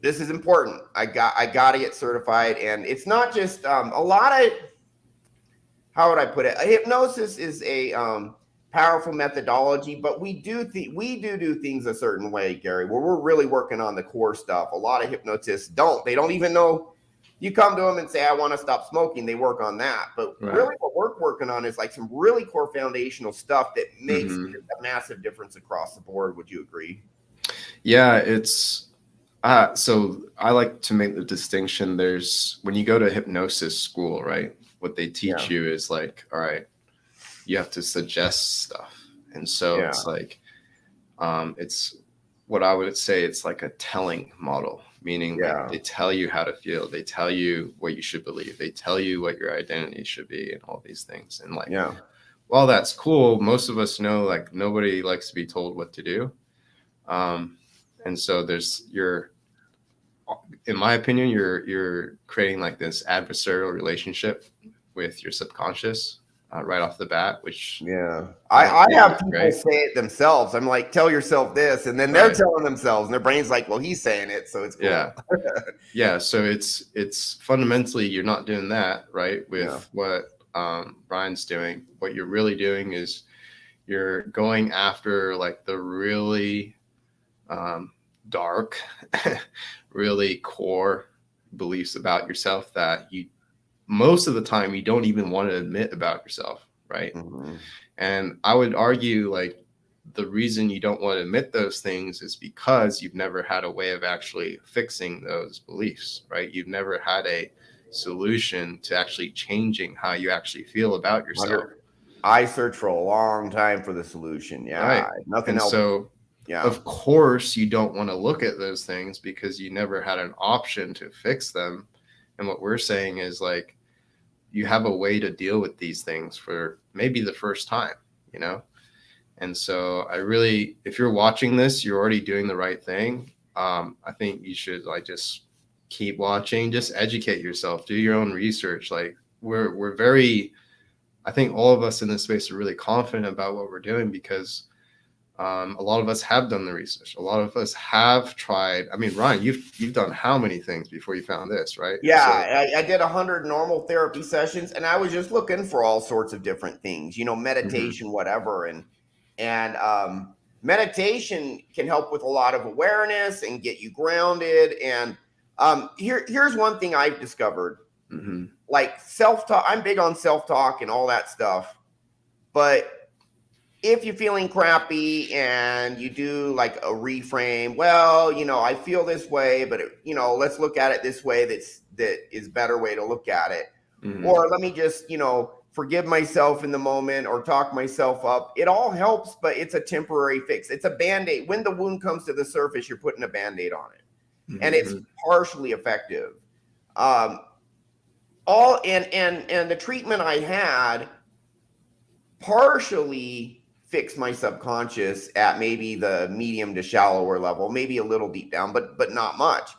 This is important. I got to get certified. And it's not just a lot of, how would I put it? Hypnosis is a powerful methodology, but we do things a certain way, Gary, where we're really working on the core stuff. A lot of hypnotists they don't even know. You come to them and say, I want to stop smoking. They work on that. But really what we're working on is like some really core foundational stuff that makes a massive difference across the board. Would you agree? Yeah, it's so I like to make the distinction. When you go to hypnosis school, right, what they teach you is like, all right, you have to suggest stuff. And so it's like, it's what I would say, it's like a telling model, meaning like they tell you how to feel. They tell you what you should believe. They tell you what your identity should be and all these things. And like, while that's cool, most of us know, like, nobody likes to be told what to do. And so there's in my opinion, you're creating like this adversarial relationship with your subconscious right off the bat, which I have people say it themselves. I'm like, tell yourself this, and then they're telling themselves, and their brain's like, well, he's saying it, so it's cool. So it's fundamentally you're not doing that, right? With what Brian's doing. What you're really doing is you're going after like the really dark, really core beliefs about yourself that you most of the time you don't even want to admit about yourself, right? And I would argue like the reason you don't want to admit those things is because you've never had a way of actually fixing those beliefs, right? You've never had a solution to actually changing how you actually feel about yourself. I searched for a long time for the solution. Nothing else. So of course you don't want to look at those things because you never had an option to fix them. And what we're saying is like, you have a way to deal with these things for maybe the first time, you know? And so I really, if you're watching this, you're already doing the right thing. I think you should like just keep watching, just educate yourself, do your own research. Like we're very, I think all of us in this space are really confident about what we're doing because a lot of us have done the research. A lot of us have tried. I mean, Ryan, you've done how many things before you found this, right? I did 100 normal therapy sessions, and I was just looking for all sorts of different things, meditation, whatever. And meditation can help with a lot of awareness and get you grounded. And here's one thing I've discovered, like self-talk. I'm big on self-talk and all that stuff, but if you're feeling crappy and you do like a reframe, well, I feel this way, but let's look at it this way. That is better way to look at it. Or let me just, forgive myself in the moment or talk myself up. It all helps, but it's a temporary fix. It's a Band-Aid. When the wound comes to the surface, you're putting a Band-Aid on it. And it's partially effective. And the treatment I had partially fix my subconscious at maybe the medium to shallower level, maybe a little deep down, but not much.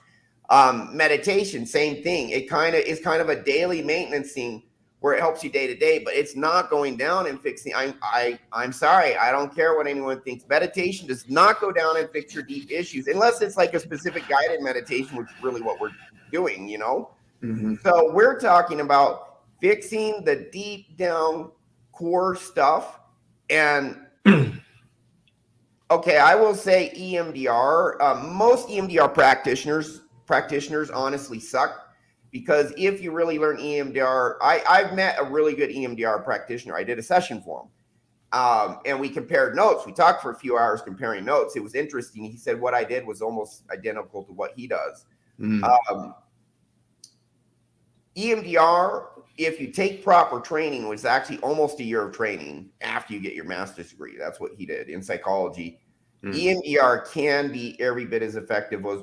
Meditation, same thing. It is kind of a daily maintenance thing where it helps you day to day, but it's not going down and fixing. I'm sorry, I don't care what anyone thinks. Meditation does not go down and fix your deep issues unless it's like a specific guided meditation, which is really what we're doing, So we're talking about fixing the deep down core stuff. And okay, I will say EMDR. Most EMDR practitioners honestly suck because if you really learn EMDR, I've met a really good EMDR practitioner. I did a session for him, and we compared notes. We talked for a few hours comparing notes. It was interesting. He said what I did was almost identical to what he does. EMDR, if you take proper training, which is actually almost a year of training after you get your master's degree, that's what he did in psychology. EMDR can be every bit as effective as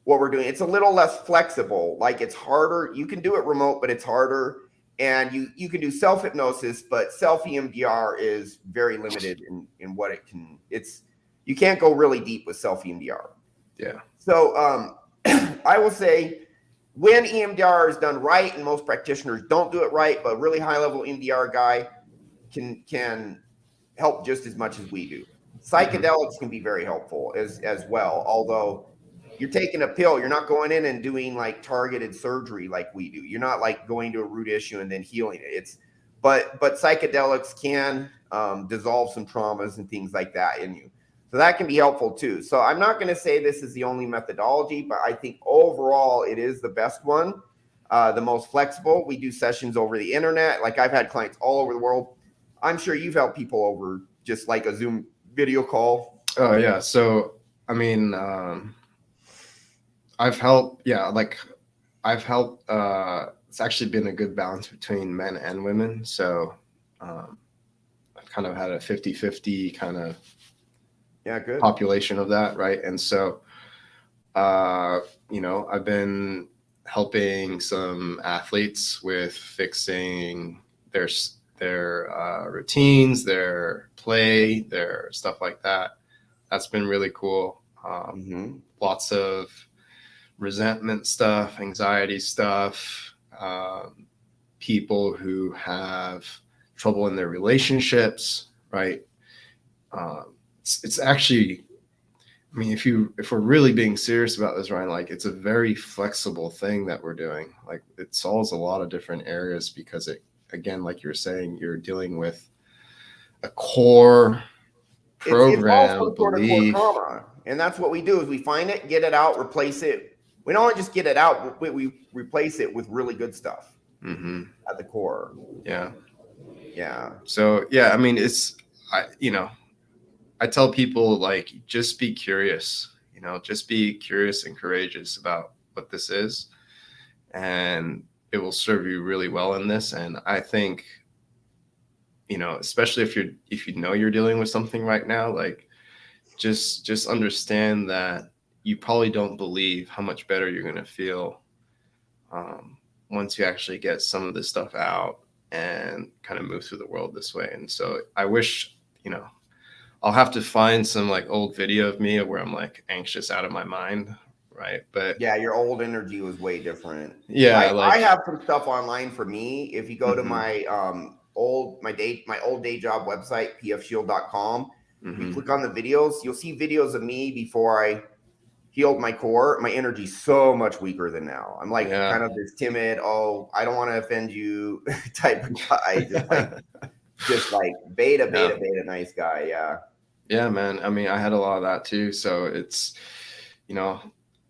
what we're doing. It's a little less flexible. Like it's harder. You can do it remote, but it's harder. And you can do self-hypnosis, but self-EMDR is very limited in what it can. You can't go really deep with self-EMDR. Yeah. So I will say, when EMDR is done right, and most practitioners don't do it right, but a really high-level EMDR guy can help just as much as we do. Psychedelics can be very helpful as well, although you're taking a pill. You're not going in and doing like targeted surgery like we do. You're not like going to a root issue and then healing it. But psychedelics can dissolve some traumas and things like that in you. So that can be helpful too. So I'm not going to say this is the only methodology, but I think overall it is the best one, the most flexible. We do sessions over the internet. Like I've had clients all over the world. I'm sure you've helped people over just like a Zoom video call. Oh yeah. So, I mean, I've helped, it's actually been a good balance between men and women. So I've kind of had a 50-50 kind of good population of that, right? And so I've been helping some athletes with fixing their routines, their play, their stuff like that. That's been really cool. Lots of resentment stuff, anxiety stuff, people who have trouble in their relationships, right? It's actually, I mean, if we're really being serious about this, Ryan, like it's a very flexible thing that we're doing. Like it solves a lot of different areas because it, again, like you're saying, you're dealing with a core It's all program some sort of core belief. trauma, and that's what we do is we find it, get it out, replace it. We don't just get it out, we replace it with really good stuff at the core. Yeah. Yeah. So yeah, I mean, I tell people like just be curious, just be curious and courageous about what this is, and it will serve you really well in this. And I think, especially if you know you're dealing with something right now, like just understand that you probably don't believe how much better you're going to feel once you actually get some of this stuff out and kind of move through the world this way. And so I wish, I'll have to find some like old video of me where I'm like anxious out of my mind. Right. But yeah, your old energy was way different. Yeah. I have some stuff online for me. If you go to my old day job website, pfshield.com, you click on the videos, you'll see videos of me before I healed my core. My energy's so much weaker than now. I'm like kind of this timid, I don't want to offend you type of guy. Just like beta nice guy. Yeah. Yeah, man. I mean, I had a lot of that too. So it's,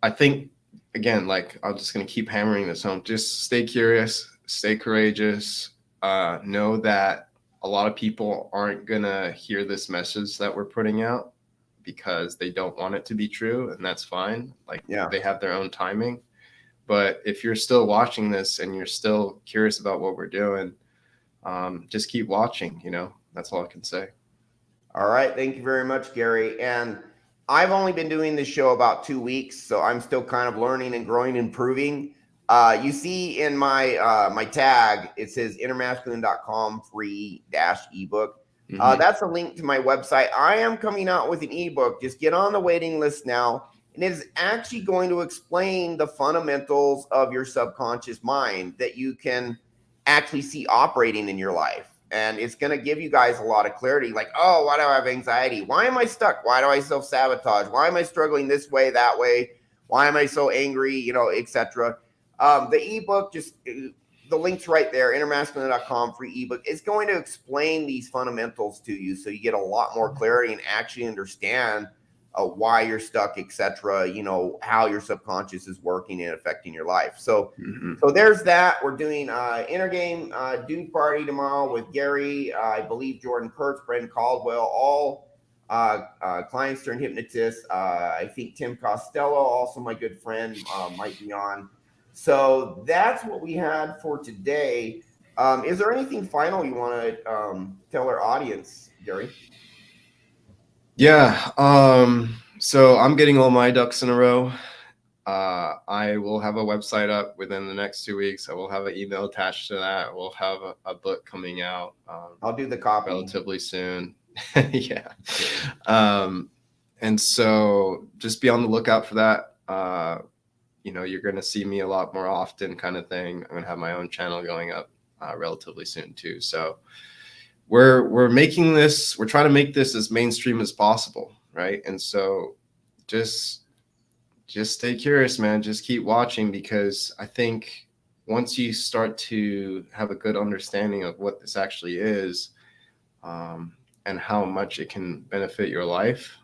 I think again, like I'm just going to keep hammering this home. Just stay curious, stay courageous. Know that a lot of people aren't going to hear this message that we're putting out because they don't want it to be true. And that's fine. Like they have their own timing. But if you're still watching this and you're still curious about what we're doing, just keep watching, that's all I can say. All right. Thank you very much, Gary. And I've only been doing this show about 2 weeks, so I'm still kind of learning and growing, improving. You see in my my tag, it says innermasculine.com free ebook. That's a link to my website. I am coming out with an ebook. Just get on the waiting list now. And it is actually going to explain the fundamentals of your subconscious mind that you can actually see operating in your life. And it's going to give you guys a lot of clarity. Like, why do I have anxiety? Why am I stuck? Why do I self-sabotage? Why am I struggling this way, that way? Why am I so angry? Etc. The ebook, the link's right there, innermasculine.com free ebook. It's going to explain these fundamentals to you so you get a lot more clarity and actually understand why you're stuck, etc. How your subconscious is working and affecting your life. So there's that. We're doing Inner Game Dude Party tomorrow with Gary, I believe Jordan Kurtz, Brendan Caldwell, all Client-Turned-Hypnotists. I think Tim Costello, also my good friend, might be on. So that's what we had for today. Is there anything final you want to tell our audience, Gary? Yeah. So I'm getting all my ducks in a row. I will have a website up within the next 2 weeks. I will have an email attached to that. We'll have a book coming out. I'll do the copy relatively soon. Yeah. And so just be on the lookout for that. You're going to see me a lot more often, kind of thing. I'm going to have my own channel going up relatively soon too. So we're making this, we're trying to make this as mainstream as possible, right? And so just stay curious, man. Just keep watching, because I think once you start to have a good understanding of what this actually is, and how much it can benefit your life,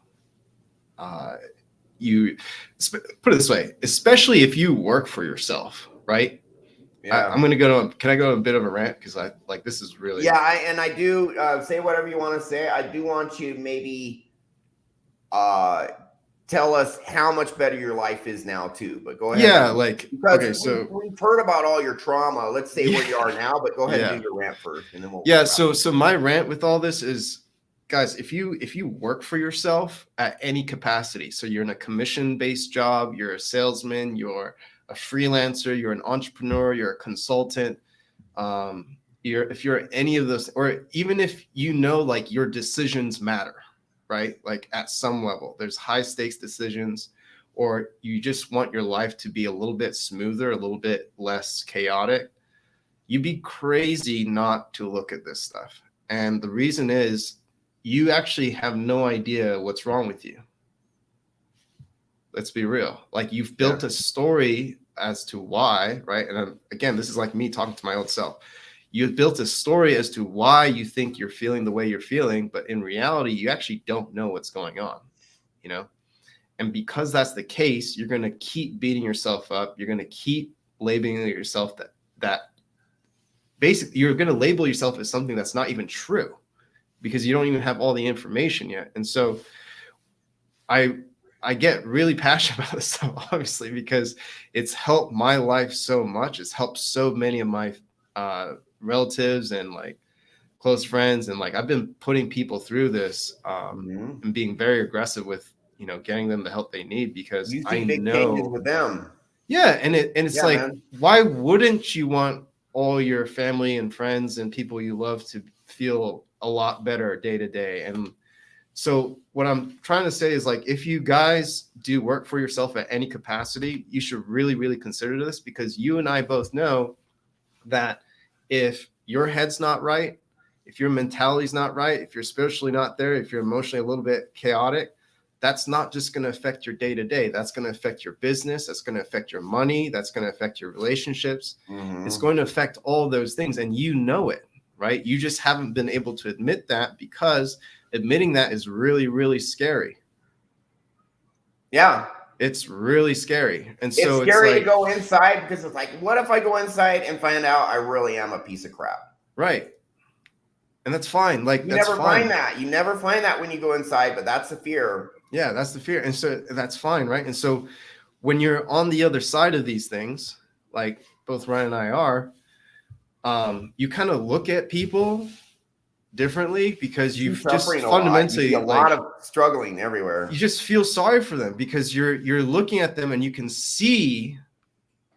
you put it this way, especially if you work for yourself, right? Yeah. I'm going to can I go on a bit of a rant? Because I like, this is really. Yeah. I do say whatever you want to say. I do want you to maybe tell us how much better your life is now too, but go ahead. Yeah. Okay. So we've heard about all your trauma. Let's say where you are now, but go ahead and do your rant first, and then we'll. Yeah. So my rant with all this is, guys, if you work for yourself at any capacity, so you're in a commission-based job, you're a salesman, you're a freelancer, you're an entrepreneur, you're a consultant, if you're any of those, or even if like your decisions matter, right? Like at some level, there's high stakes decisions, or you just want your life to be a little bit smoother, a little bit less chaotic, you'd be crazy not to look at this stuff. And the reason is you actually have no idea what's wrong with you. Let's be real. Like, you've built a story as to why, right? And again, this is like me talking to my old self. You've built a story as to why you think you're feeling the way you're feeling, but in reality, you actually don't know what's going on, you know? And because that's the case, you're going to keep beating yourself up. You're going to keep labeling yourself that basically you're going to label yourself as something that's not even true, because you don't even have all the information yet. And so I get really passionate about this stuff, obviously, because it's helped my life so much. It's helped so many of my relatives and like close friends. And like, I've been putting people through this and being very aggressive with, you know, getting them the help they need, because you see I big know changes with them. Yeah. And it's like, man. Why wouldn't you want all your family and friends and people you love to feel a lot better day to day? And so what I'm trying to say is, like, if you guys do work for yourself at any capacity, you should really, really consider this, because you and I both know that if your head's not right, if your mentality's not right, if you're spiritually not there, if you're emotionally a little bit chaotic, that's not just going to affect your day to day. That's going to affect your business. That's going to affect your money. That's going to affect your relationships. It's going to affect all those things. And you know it, right? You just haven't been able to admit that, because admitting that is really, really scary. Yeah. It's really scary. And so it's scary like, to go inside, because it's like, what if I go inside and find out I really am a piece of crap? Right. And that's fine. Like, you that's never fine. find that. You never find that when you go inside, but that's the fear. Yeah, that's the fear. And so that's fine, right? And so when you're on the other side of these things, like both Ryan and I are, you kind of look at people differently, because you've just fundamentally a lot of struggling everywhere. You just feel sorry for them, because you're looking at them and you can see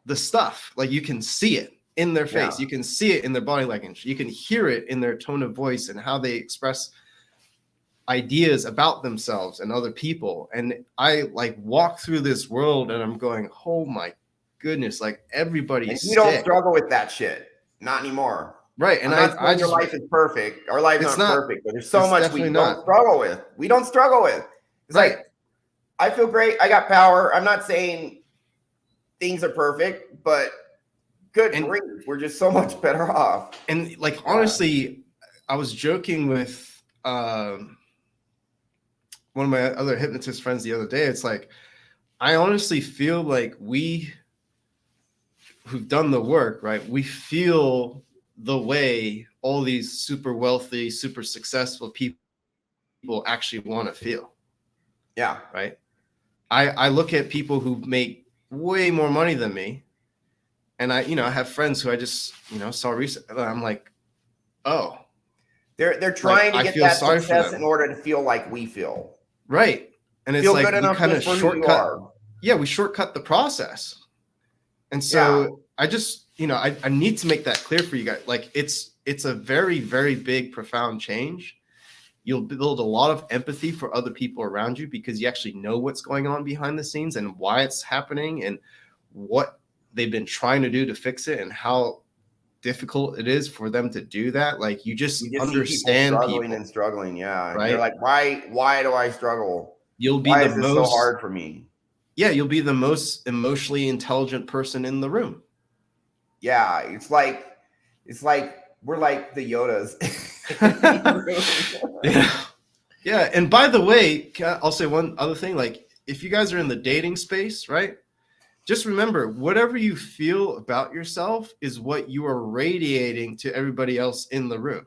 the stuff. Like, you can see it in their face. You can see it in their body language. You can hear it in their tone of voice and how they express ideas about themselves and other people. And I like walk through this world and I'm going, oh my goodness, like, everybody's you don't struggle with that shit. Not anymore. Right. And I just, your life is perfect. Our life is not perfect, but there's so much we don't struggle with. We don't struggle with. It's like, I feel great. I got power. I'm not saying things are perfect, but good grief, we're just so much better off. And like, honestly, I was joking with one of my other hypnotist friends the other day. It's like, I honestly feel like we who've done the work, right? We feel the way all these super wealthy, super successful people actually want to feel. Yeah. Right. I look at people who make way more money than me, and I have friends who I just, saw recently. I'm like, oh, they're trying to get that success in order to feel like we feel. Right. And it's like, we kind of shortcut. Yeah, we shortcut the process. And so I just, I need to make that clear for you guys. Like, it's a very, very big, profound change. You'll build a lot of empathy for other people around you, because you actually know what's going on behind the scenes and why it's happening and what they've been trying to do to fix it and how difficult it is for them to do that. Like, you just understand people struggling. Yeah. Right. You're like, why do I struggle? You'll be why is this so hard for me? Yeah. You'll be the most emotionally intelligent person in the room. Yeah. It's like we're like the Yodas. Yeah. And by the way, I'll say one other thing. Like, if you guys are in the dating space, right, just remember, whatever you feel about yourself is what you are radiating to everybody else in the room,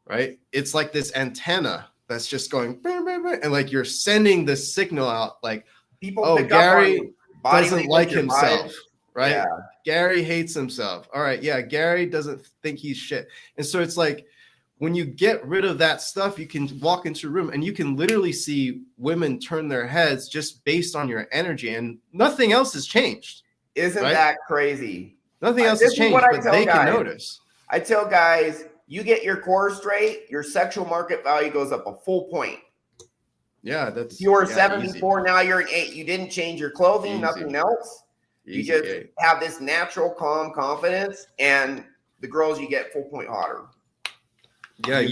right? It's like this antenna that's just going, and like, you're sending this signal out, like, people Gary doesn't like himself, right? Yeah. Gary hates himself. All right. Yeah. Gary doesn't think he's shit. And so it's like, when you get rid of that stuff, you can walk into a room and you can literally see women turn their heads just based on your energy, and nothing else has changed. Isn't that crazy? Nothing else has changed, but they can notice. I tell guys, you get your core straight, your sexual market value goes up a full point. Yeah, that's If you were yeah, 7 easy. before, now you're an 8. You didn't change your clothing, Easy. nothing else. You Easy just 8. have this natural, calm confidence, and the girls you get full point hotter. Yeah,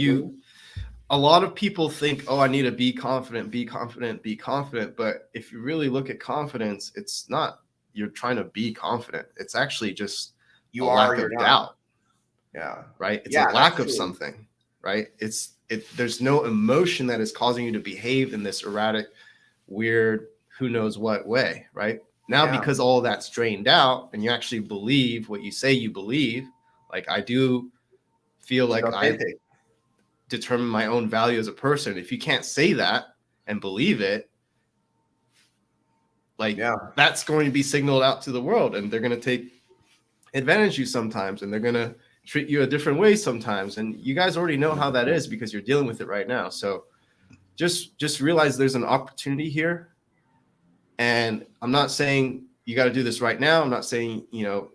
a lot of people think, oh, I need to be confident, be confident, be confident. But if you really look at confidence, it's not you're trying to be confident. It's actually just a lack of doubt. Yeah. Right. It's a lack of something. Right. There's no emotion that is causing you to behave in this erratic, weird, who knows what way. Right. Now, because all of that's drained out and you actually believe what you say you believe, like I do feel like I determine my own value as a person. If you can't say that and believe it, like that's going to be signaled out to the world, and they're going to take advantage of you sometimes, and they're going to treat you a different way sometimes. And you guys already know how that is because you're dealing with it right now. So just realize there's an opportunity here. And I'm not saying you got to do this right now. I'm not saying,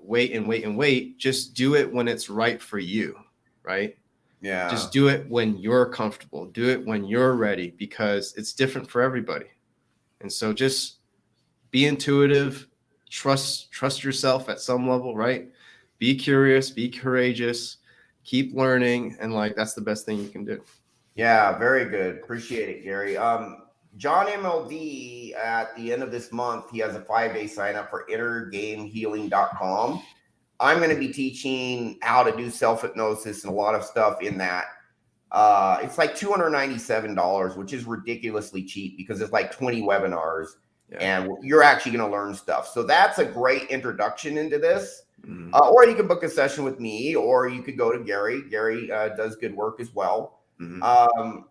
wait and wait and wait. Just do it when it's right for you. Right. Yeah. Just do it when you're comfortable. Do it when you're ready, because it's different for everybody. And so just be intuitive, trust yourself at some level, right? Be curious, be courageous, keep learning, and like that's the best thing you can do. Yeah, very good. Appreciate it, Gary. John MLD, at the end of this month, he has a 5-day sign up for innergamehealing.com. I'm going to be teaching how to do self-hypnosis and a lot of stuff in that. It's like $297, which is ridiculously cheap because it's like 20 webinars and you're actually going to learn stuff. So that's a great introduction into this. Or you can book a session with me, or you could go to Gary. Gary does good work as well. I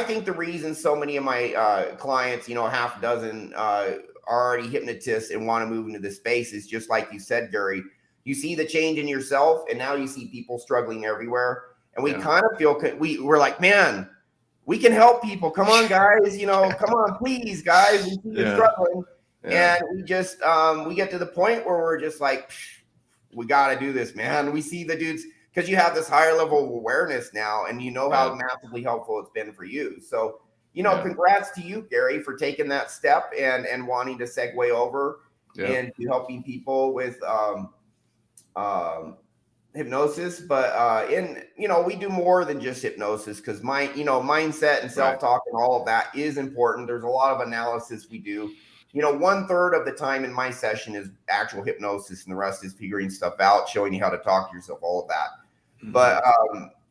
think the reason so many of my clients, half a dozen are already hypnotists and want to move into this space is just like you said, Gary. You see the change in yourself, and now you see people struggling everywhere. And we kind of feel we're like, man, we can help people. Come on, guys. Come on, please, guys. We see you're struggling. And we just we get to the point where we're just like, we got to do this, man. We see the dudes, because you have this higher level of awareness now, and how massively helpful it's been for you. So, congrats to you, Gary, for taking that step and wanting to segue over into helping people with hypnosis. But we do more than just hypnosis, because mindset and self-talk and all of that is important. There's a lot of analysis we do. 1/3 of the time in my session is actual hypnosis, and the rest is figuring stuff out, showing you how to talk to yourself, all of that. But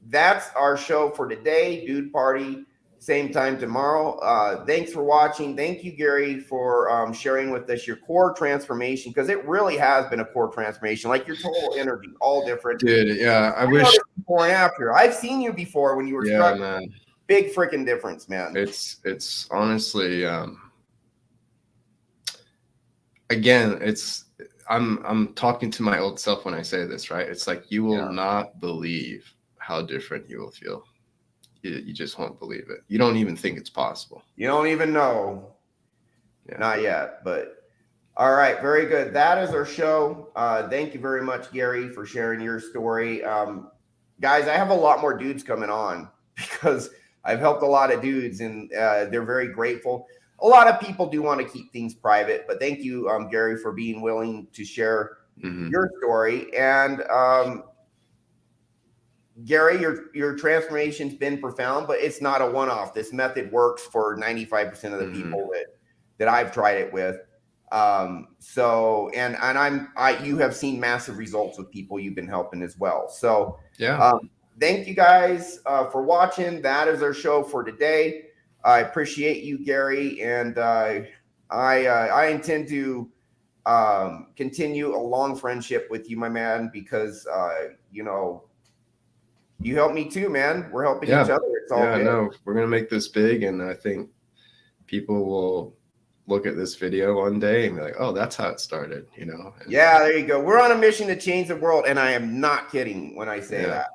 that's our show for today. Dude Party, same time tomorrow. Thanks for watching. Thank you, Gary, for sharing with us your core transformation, because it really has been a core transformation. Like your total energy, all different. Dude, yeah. I wish before and after. I've seen you before when you were struggling. Man. Big freaking difference, man. It's honestly again, I'm talking to my old self when I say this, right? It's like you will not believe how different you will feel. You just won't believe it. You don't even think it's possible. You don't even know. Not yet, but all right, very good. That is our show. Thank you very much, Gary, for sharing your story. Guys, I have a lot more dudes coming on because I've helped a lot of dudes, and they're very grateful. A lot of people do want to keep things private, but thank you, Gary, for being willing to share your story. And Gary, your transformation's been profound, but it's not a one-off. This method works for 95% of the people that I've tried it with. You have seen massive results with people you've been helping as well. So thank you guys for watching. That is our show for today. I appreciate you, Gary, and I intend to continue a long friendship with you, my man, because you help me too, man. We're helping each other. It's all good. No, we're gonna make this big, and I think people will look at this video one day and be like, "Oh, that's how it started," There you go. We're on a mission to change the world, and I am not kidding when I say that.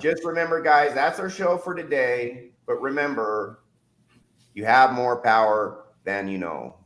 Just remember, guys, that's our show for today. But remember, you have more power than you know.